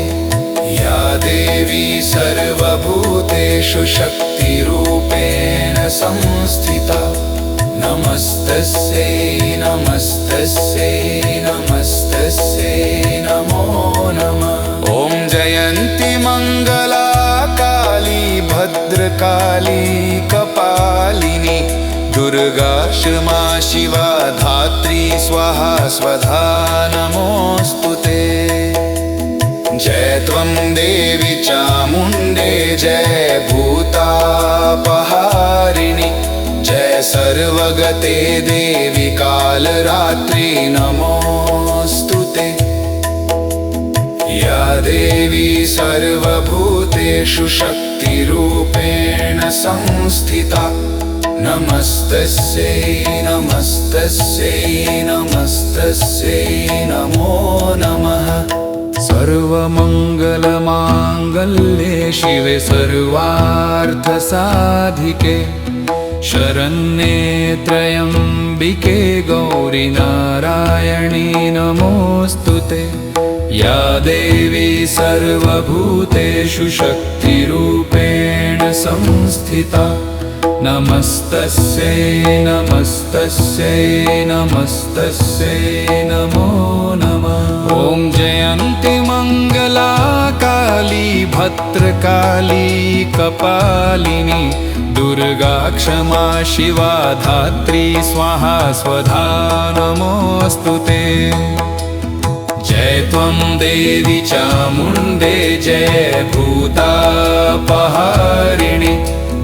या देवी सर्वभूतेषु शक्तिरूपेण संस्थिता नमस्तस्यै नमस्तस्यै नमस्तस्यै नमो नमः। ॐ जयन्ती मङ्गला काली भद्रकाली कपालिनी दुर्गा क्षमा शिवा धात्री स्वाहा स्वधा नमोऽस्तुते। जय त्वं देवी चामुण्डे जय भूतापहारिणि जय सर्वगते देवी कालरात्रि नमोऽस्तुते। या देवी सर्वभूतेषु शक्तिरूपेण संस्थिता नमस्तस्यै नमस्तस्यै नमस्तस्यै नमो नमः। सर्वमङ्गलमाङ्गल्ये शिवे सर्वार्थसाधिके शरण्ये त्र्यम्बिके गौरी नारायणी नमोऽस्तुते। या देवी सर्वभूतेषु शक्तिरूपेण संस्थिता नमस्तस्यै नमस्तस्यै नमस्तस्यै नमो नमः। ॐ जयन्ती मङ्गला काली भद्रकाली कपालिनी दुर्गा क्षमा शिवा धात्री स्वाहा स्वधा नमोऽस्तुते। जय त्वं देवी चामुण्डे जय भूतापहारिणि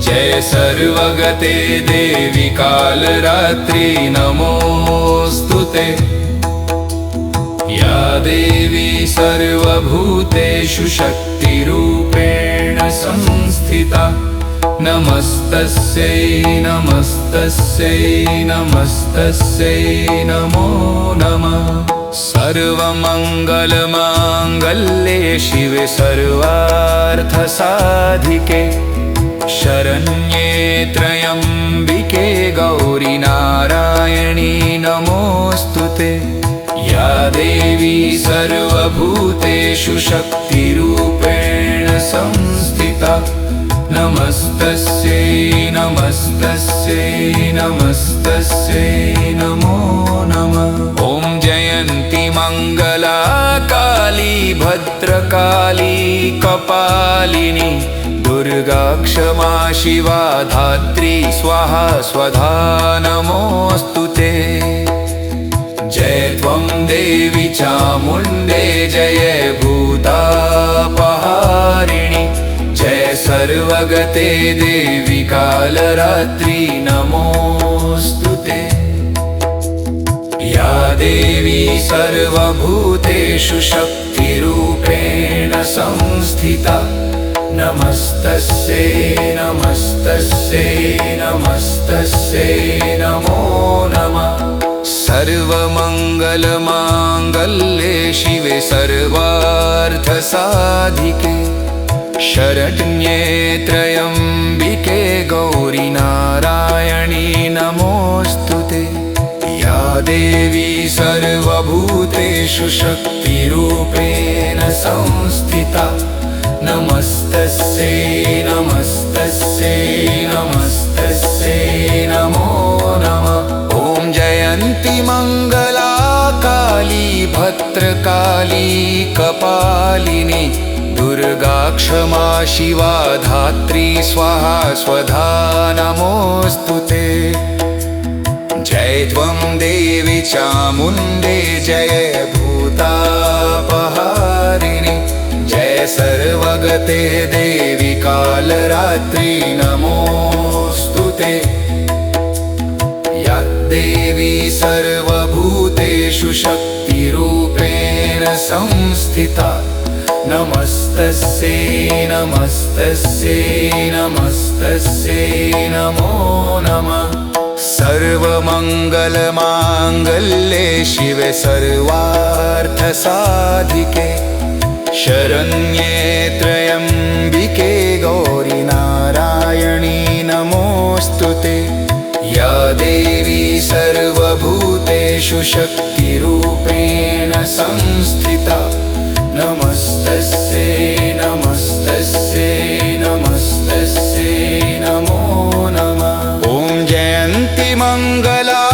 जय सर्वगते देवी कालरात्रि नमोऽस्तुते। या देवी सर्वभूतेषु शक्तिरूपेण संस्थिता नमस्तस्यै नमस्तस्यै नमस्तस्यै नमो नमः। सर्वमङ्गलमाङ्गल्ये शिवे सर्वार्थसाधिके शरण्ये त्र्यम्बिके गौरी नारायणी नमोऽस्तुते। या देवी सर्वभूतेषु शक्तिरूपेण संस्थिता नमस्तस्यै नमस्तस्यै नमस्तस्यै नमो नमः। ॐ जयन्ती मङ्गला काली भद्रकाली कपालिनी दुर्गा क्षमा शिवा धात्री स्वाहा स्वधा नमोऽस्तुते। जय त्वं देवी चामुण्डे जय भूतापहारिणि जय सर्वगते देवी कालरात्रि नमोऽस्तुते। या देवी सर्वभूतेषु शक्तिरूपेण संस्थिता नमस्तस्यै नमस्तस्यै नमस्तस्यै नमो नमः। सर्वमङ्गलमाङ्गल्ये शिवे सर्वार्थसाधिके शरण्ये त्र्यम्बिके गौरी नारायणी नमोऽस्तुते। या देवी सर्वभूतेषु शक्तिरूपेण संस्थिता नमस्तस्यै नमस्तस्यै नमस्तस्यै नमो नमः। ॐ जयन्ती मङ्गला काली भद्रकाली कपालिनी दुर्गा क्षमा शिवा धात्री स्वाहा स्वधा नमोऽस्तुते। जय त्वं देवी चामुण्डे जय भूतापहारिणि जय सर्वगते देवी कालरात्रि नमोऽस्तुते। या देवी सर्वभूतेषु शक्तिरूपेण संस्थिता नमस्तस्यै नमस्तस्यै नमस्तस्यै नमो नमः। सर्वमङ्गलमाङ्गल्ये शिवे सर्वार्थसाधिके शरण्ये त्र्यम्बिके गौरि नारायणी नमोऽस्तुते। या देवी सर्वभूतेषु शक्तिरूपेण संस्थिता नमस्तस्यै नमस्तस्यै नमस्तस्यै नमो नमः। ॐ जयन्ती मङ्गला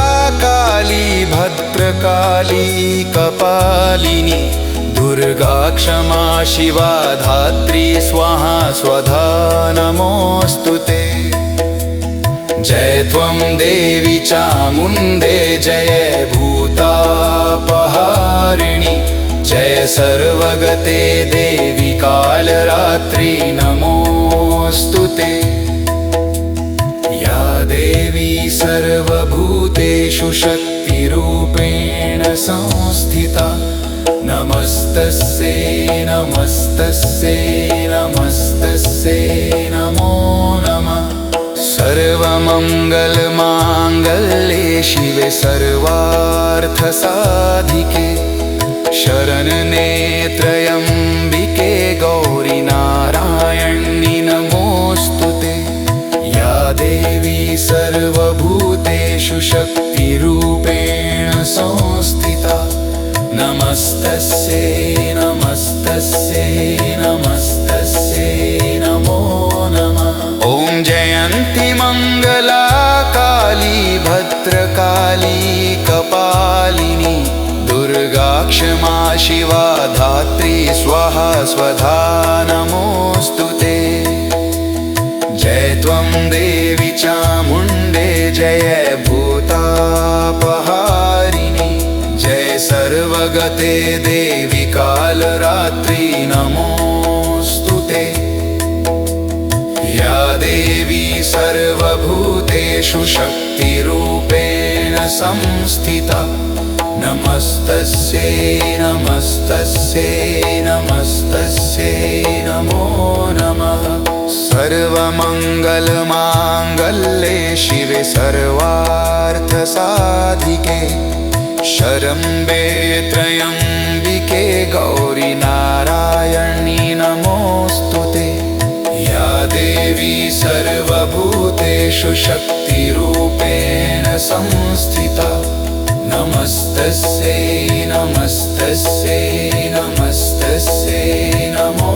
काली भद्रकाली कपालिनी दुर्गा क्षमा शिवा धात्री स्वाहा स्वधा नमोऽस्तुते। जय त्वं देवी चामुण्डे जय भूतापहारिणि जय सर्वगते देवी कालरात्रि नमोऽस्तुते। या देवी सर्वभूतेषु शक्तिरूपेण संस्थिता नमस्तस्यै नमस्तस्यै नमस्तस्यै नमो नमः। सर्वमङ्गलमाङ्गल्ये शिवे सर्वार्थसाधिके शरण्ये त्र्यम्बिके गौरि नारायणी नमोऽस्तुते। या देवी सर्वभूतेषु शक्तिरूपेण संस्थिता नमस्तस्यै नमस्तस्यै नमस्तस्यै नमो नमः। ॐ जयन्ती मङ्गला काली भद्रकाली कपालिनी दुर्गा क्षमा शिवा धात्री स्वाहा स्वधा नमोऽस्तुते। जय त्वं देवी चामुण्डे जय भूतापहारिणि जय सर्वगते देवी कालरात्रि नमोऽस्तुते। या देवी सर्वभूतेषु शक्तिरूपेण संस्थिता नमस्तस्यै नमस्तस्यै नमस्तस्यै नमो नमः। सर्वमङ्गलमाङ्गल्ये शिवे सर्वार्थसाधिके शरण्ये त्र्यम्बिके गौरि नारायणी नमोऽस्तुते। या देवी सर्वभूतेषु शक्तिरूपेण संस्थिता नमस्तस्यै नमस्तस्यै नमस्तस्यै नमो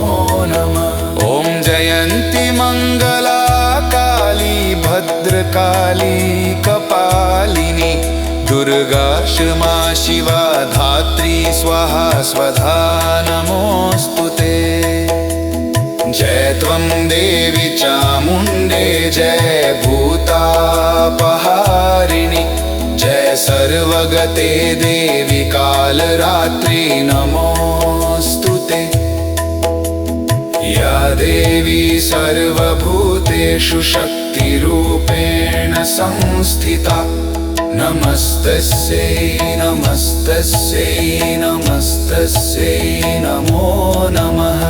नमः। ॐ जयन्ती मङ्गला काली भद्रकाली कपालिनी दुर्गा क्षमा शिवा धात्री स्वाहा स्वधा नमोऽस्तुते। जय त्वं देवी चामुण्डे जय भूतापहारिणि जय सर्वगते देवी कालरात्रि नमोऽस्तुते। या देवी सर्वभूतेषु शक्तिरूपेण संस्थिता नमस्तस्यै नमस्तस्यै नमस्तस्यै नमो नमः।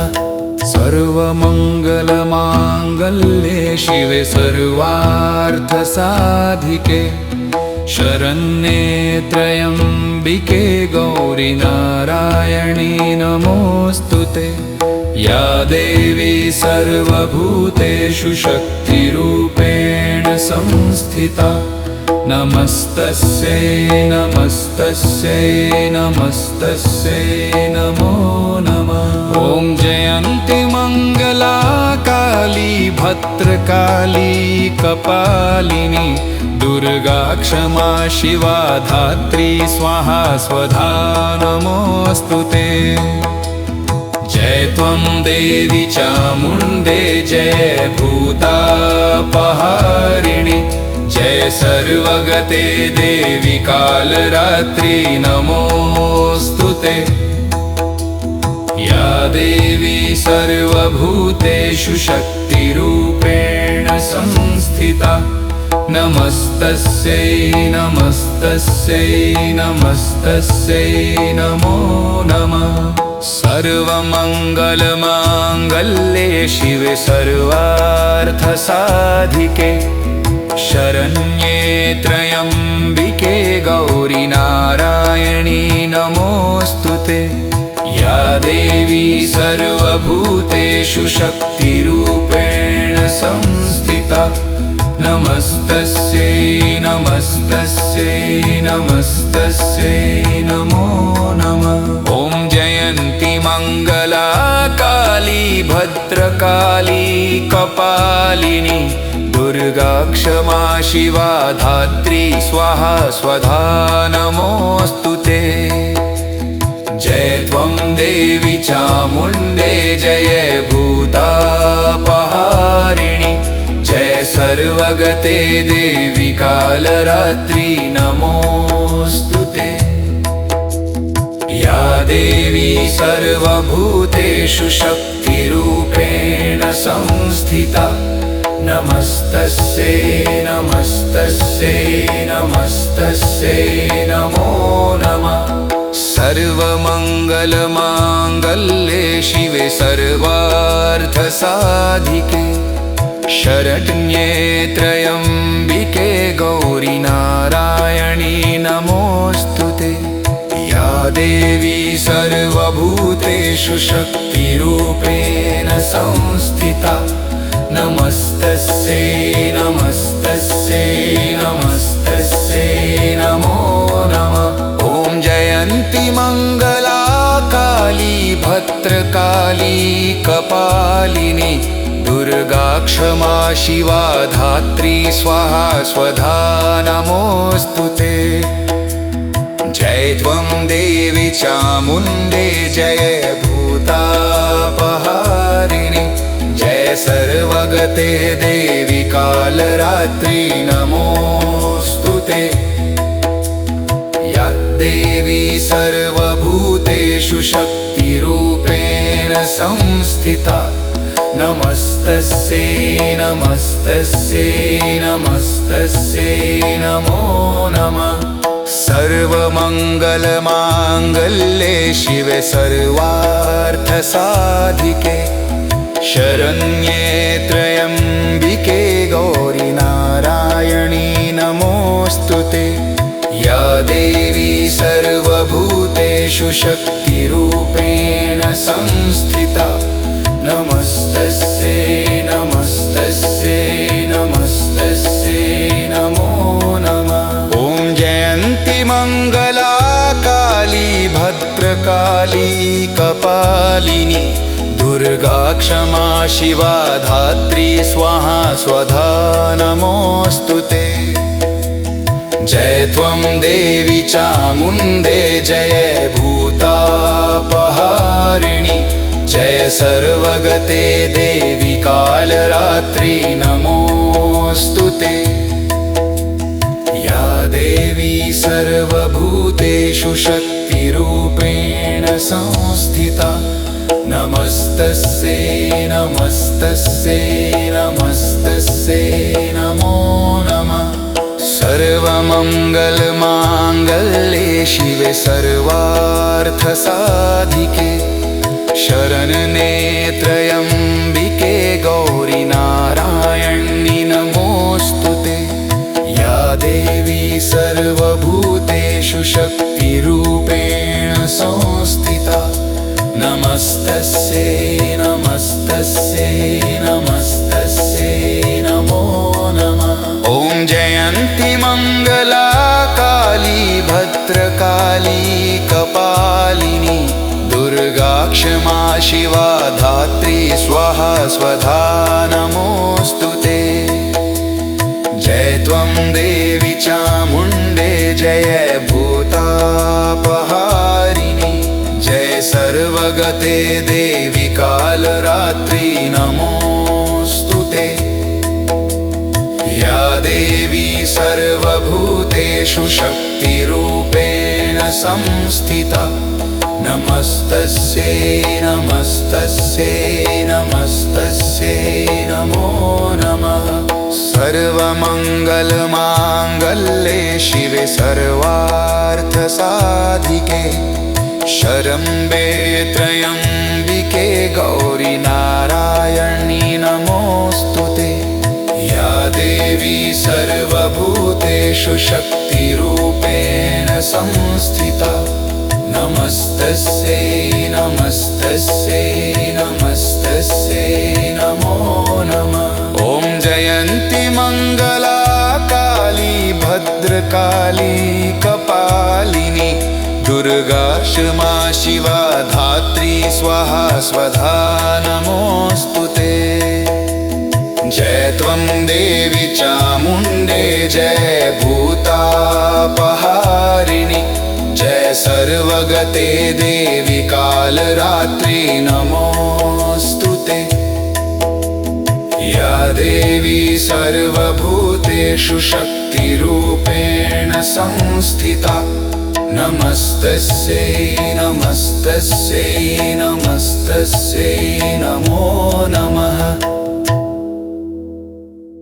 सर्वमङ्गलमाङ्गल्ये शिवे सर्वार्थसाधिके शरण्ये त्र्यम्बिके गौरि नारायणी नमोऽस्तुते। या देवी सर्वभूतेषु शक्तिरूपेण संस्थिता नमस्तस्यै नमस्तस्यै नमस्तस्यै नमो नमः। ॐ जयन्ती मङ्गला काली भद्रकाली कपालिनी दुर्गा क्षमा शिवा धात्री स्वाहा स्वधा नमोऽस्तुते। जय त्वं देवी चामुण्डे जय भूतापहारिणि जय सर्वगते देवी कालरात्रि नमोऽस्तुते। या देवी सर्वभूतेषु शक्तिरूपेण संस्थिता नमस्तस्यै नमस्तस्यै नमस्तस्यै नमो नमः। सर्वमङ्गलमाङ्गल्ये शिवे सर्वार्थसाधिके शरण्ये त्र्यम्बिके गौरी नारायणी नमोऽस्तुते। या देवी सर्वभूतेषु शक्तिरूपेण संस्थिता नमस्तस्यै नमस्तस्यै नमस्तस्यै नमो नमः। ॐ जयन्ती मङ्गला काली भद्रकाली कपालिनी दुर्गा क्षमा शिवा धात्री स्वाहा स्वधा नमोऽस्तुते। जय त्वं देवी चामुण्डे जय भूतापहारिणि जय सर्वगते देवी कालरात्रि नमोऽस्तुते। या देवी सर्वभूतेषु शक्तिरूपेण संस्थिता नमस्तस्यै नमस्तस्यै नमस्तस्यै नमो नमः। सर्वमङ्गलमाङ्गल्ये शिवे सर्वार्थसाधिके शरण्ये त्र्यम्बिके गौरी नारायणी नमोऽस्तुते। या देवी सर्वभूतेषु शक्तिरूपेण संस्थिता नमस्तस्यै नमस्तस्यै नमस्तस्यै नमो नमः। ॐ जयन्ती मङ्गला काली भद्रकाली कपालिनी दुर्गा क्षमा शिवा धात्री स्वाहा स्वधा नमोऽस्तुते। जय त्वं देवी चामुण्डे जय भूतापहारिणि जय सर्वगते देवी कालरात्रि नमोऽस्तुते। या देवी सर्वभूतेषु शक्तिरूपेण संस्थिता नमस्तस्यै नमस्तस्यै नमस्तस्यै नमो नमः। सर्वमङ्गलमाङ्गल्ये शिवे सर्वार्थसाधिके शरण्ये त्र्यम्बिके गौरी नारायणी नमोऽस्तुते। या देवी सर्वभूतेषु शक्तिरूपेण संस्थिता नमस्तस्यै नमस्तस्यै नमस्तस्यै नमो नमः। ॐ जयन्ती मङ्गला काली भद्रकाली कपालिनी दुर्गा क्षमा शिवा धात्री स्वाहा स्वधा नमोऽस्तुते। जय त्वं देवी चामुण्डे जय भूतापहारिणि जय सर्वगते देवी कालरात्रि नमोऽस्तुते। या देवी सर्वभूतेषु शक्तिरूपेण संस्थिता नमस्तस्यै नमस्तस्यै नमस्तस्यै नमो नमः। सर्वमङ्गलमाङ्गल्ये शिवे सर्वार्थसाधिके शरण्ये त्र्यम्बिके गौरी नारायणी नमोऽस्तुते। या देवी सर्वभूतेषु शक्तिरूपेण संस्थिता नमस्तस्यै नमस्तस्यै नमस्तस्यै नमो नमः। ॐ जयन्ती मङ्गला काली भद्रकाली कपालिनी दुर्गा क्षमा शिवा धात्री स्वाहा स्वधा नमोऽस्तुते। जय त्वं देवी चामुण्डे जय भूतापहारिणि जय सर्वगते देवी कालरात्रि नमोऽस्तुते। या देवी सर्वभूतेषु शक्तिरूपेण संस्थिता नमस्तस्यै नमस्तस्यै नमस्तस्यै नमो नमः। सर्वमङ्गलमाङ्गल्ये शिवे सर्वार्थसाधिके शरम्बे त्र्यम्बिके गौरि नारायणी नमोऽस्तु ते। या देवी सर्वभूतेषु शक्तिरूपेण संस्थिता नमस्तस्यै नमस्तस्यै नमस्तस्यै नमो नमः। ॐ जयन्ती मङ्गला काली भद्रकाली कपालिनी दुर्गा क्षमा शिवा धात्री स्वाहा स्वधा नमोऽस्तु ते। जय त्वं देवी चामुण्डे जय भूतापहारिणि जय सर्वगते देवी कालरात्रि नमोऽस्तु ते। या देवी सर्वभूतेषु शक्तिरूपेण संस्थिता नमस्तस्यै नमस्तस्यै नमस्तस्यै नमो नमः।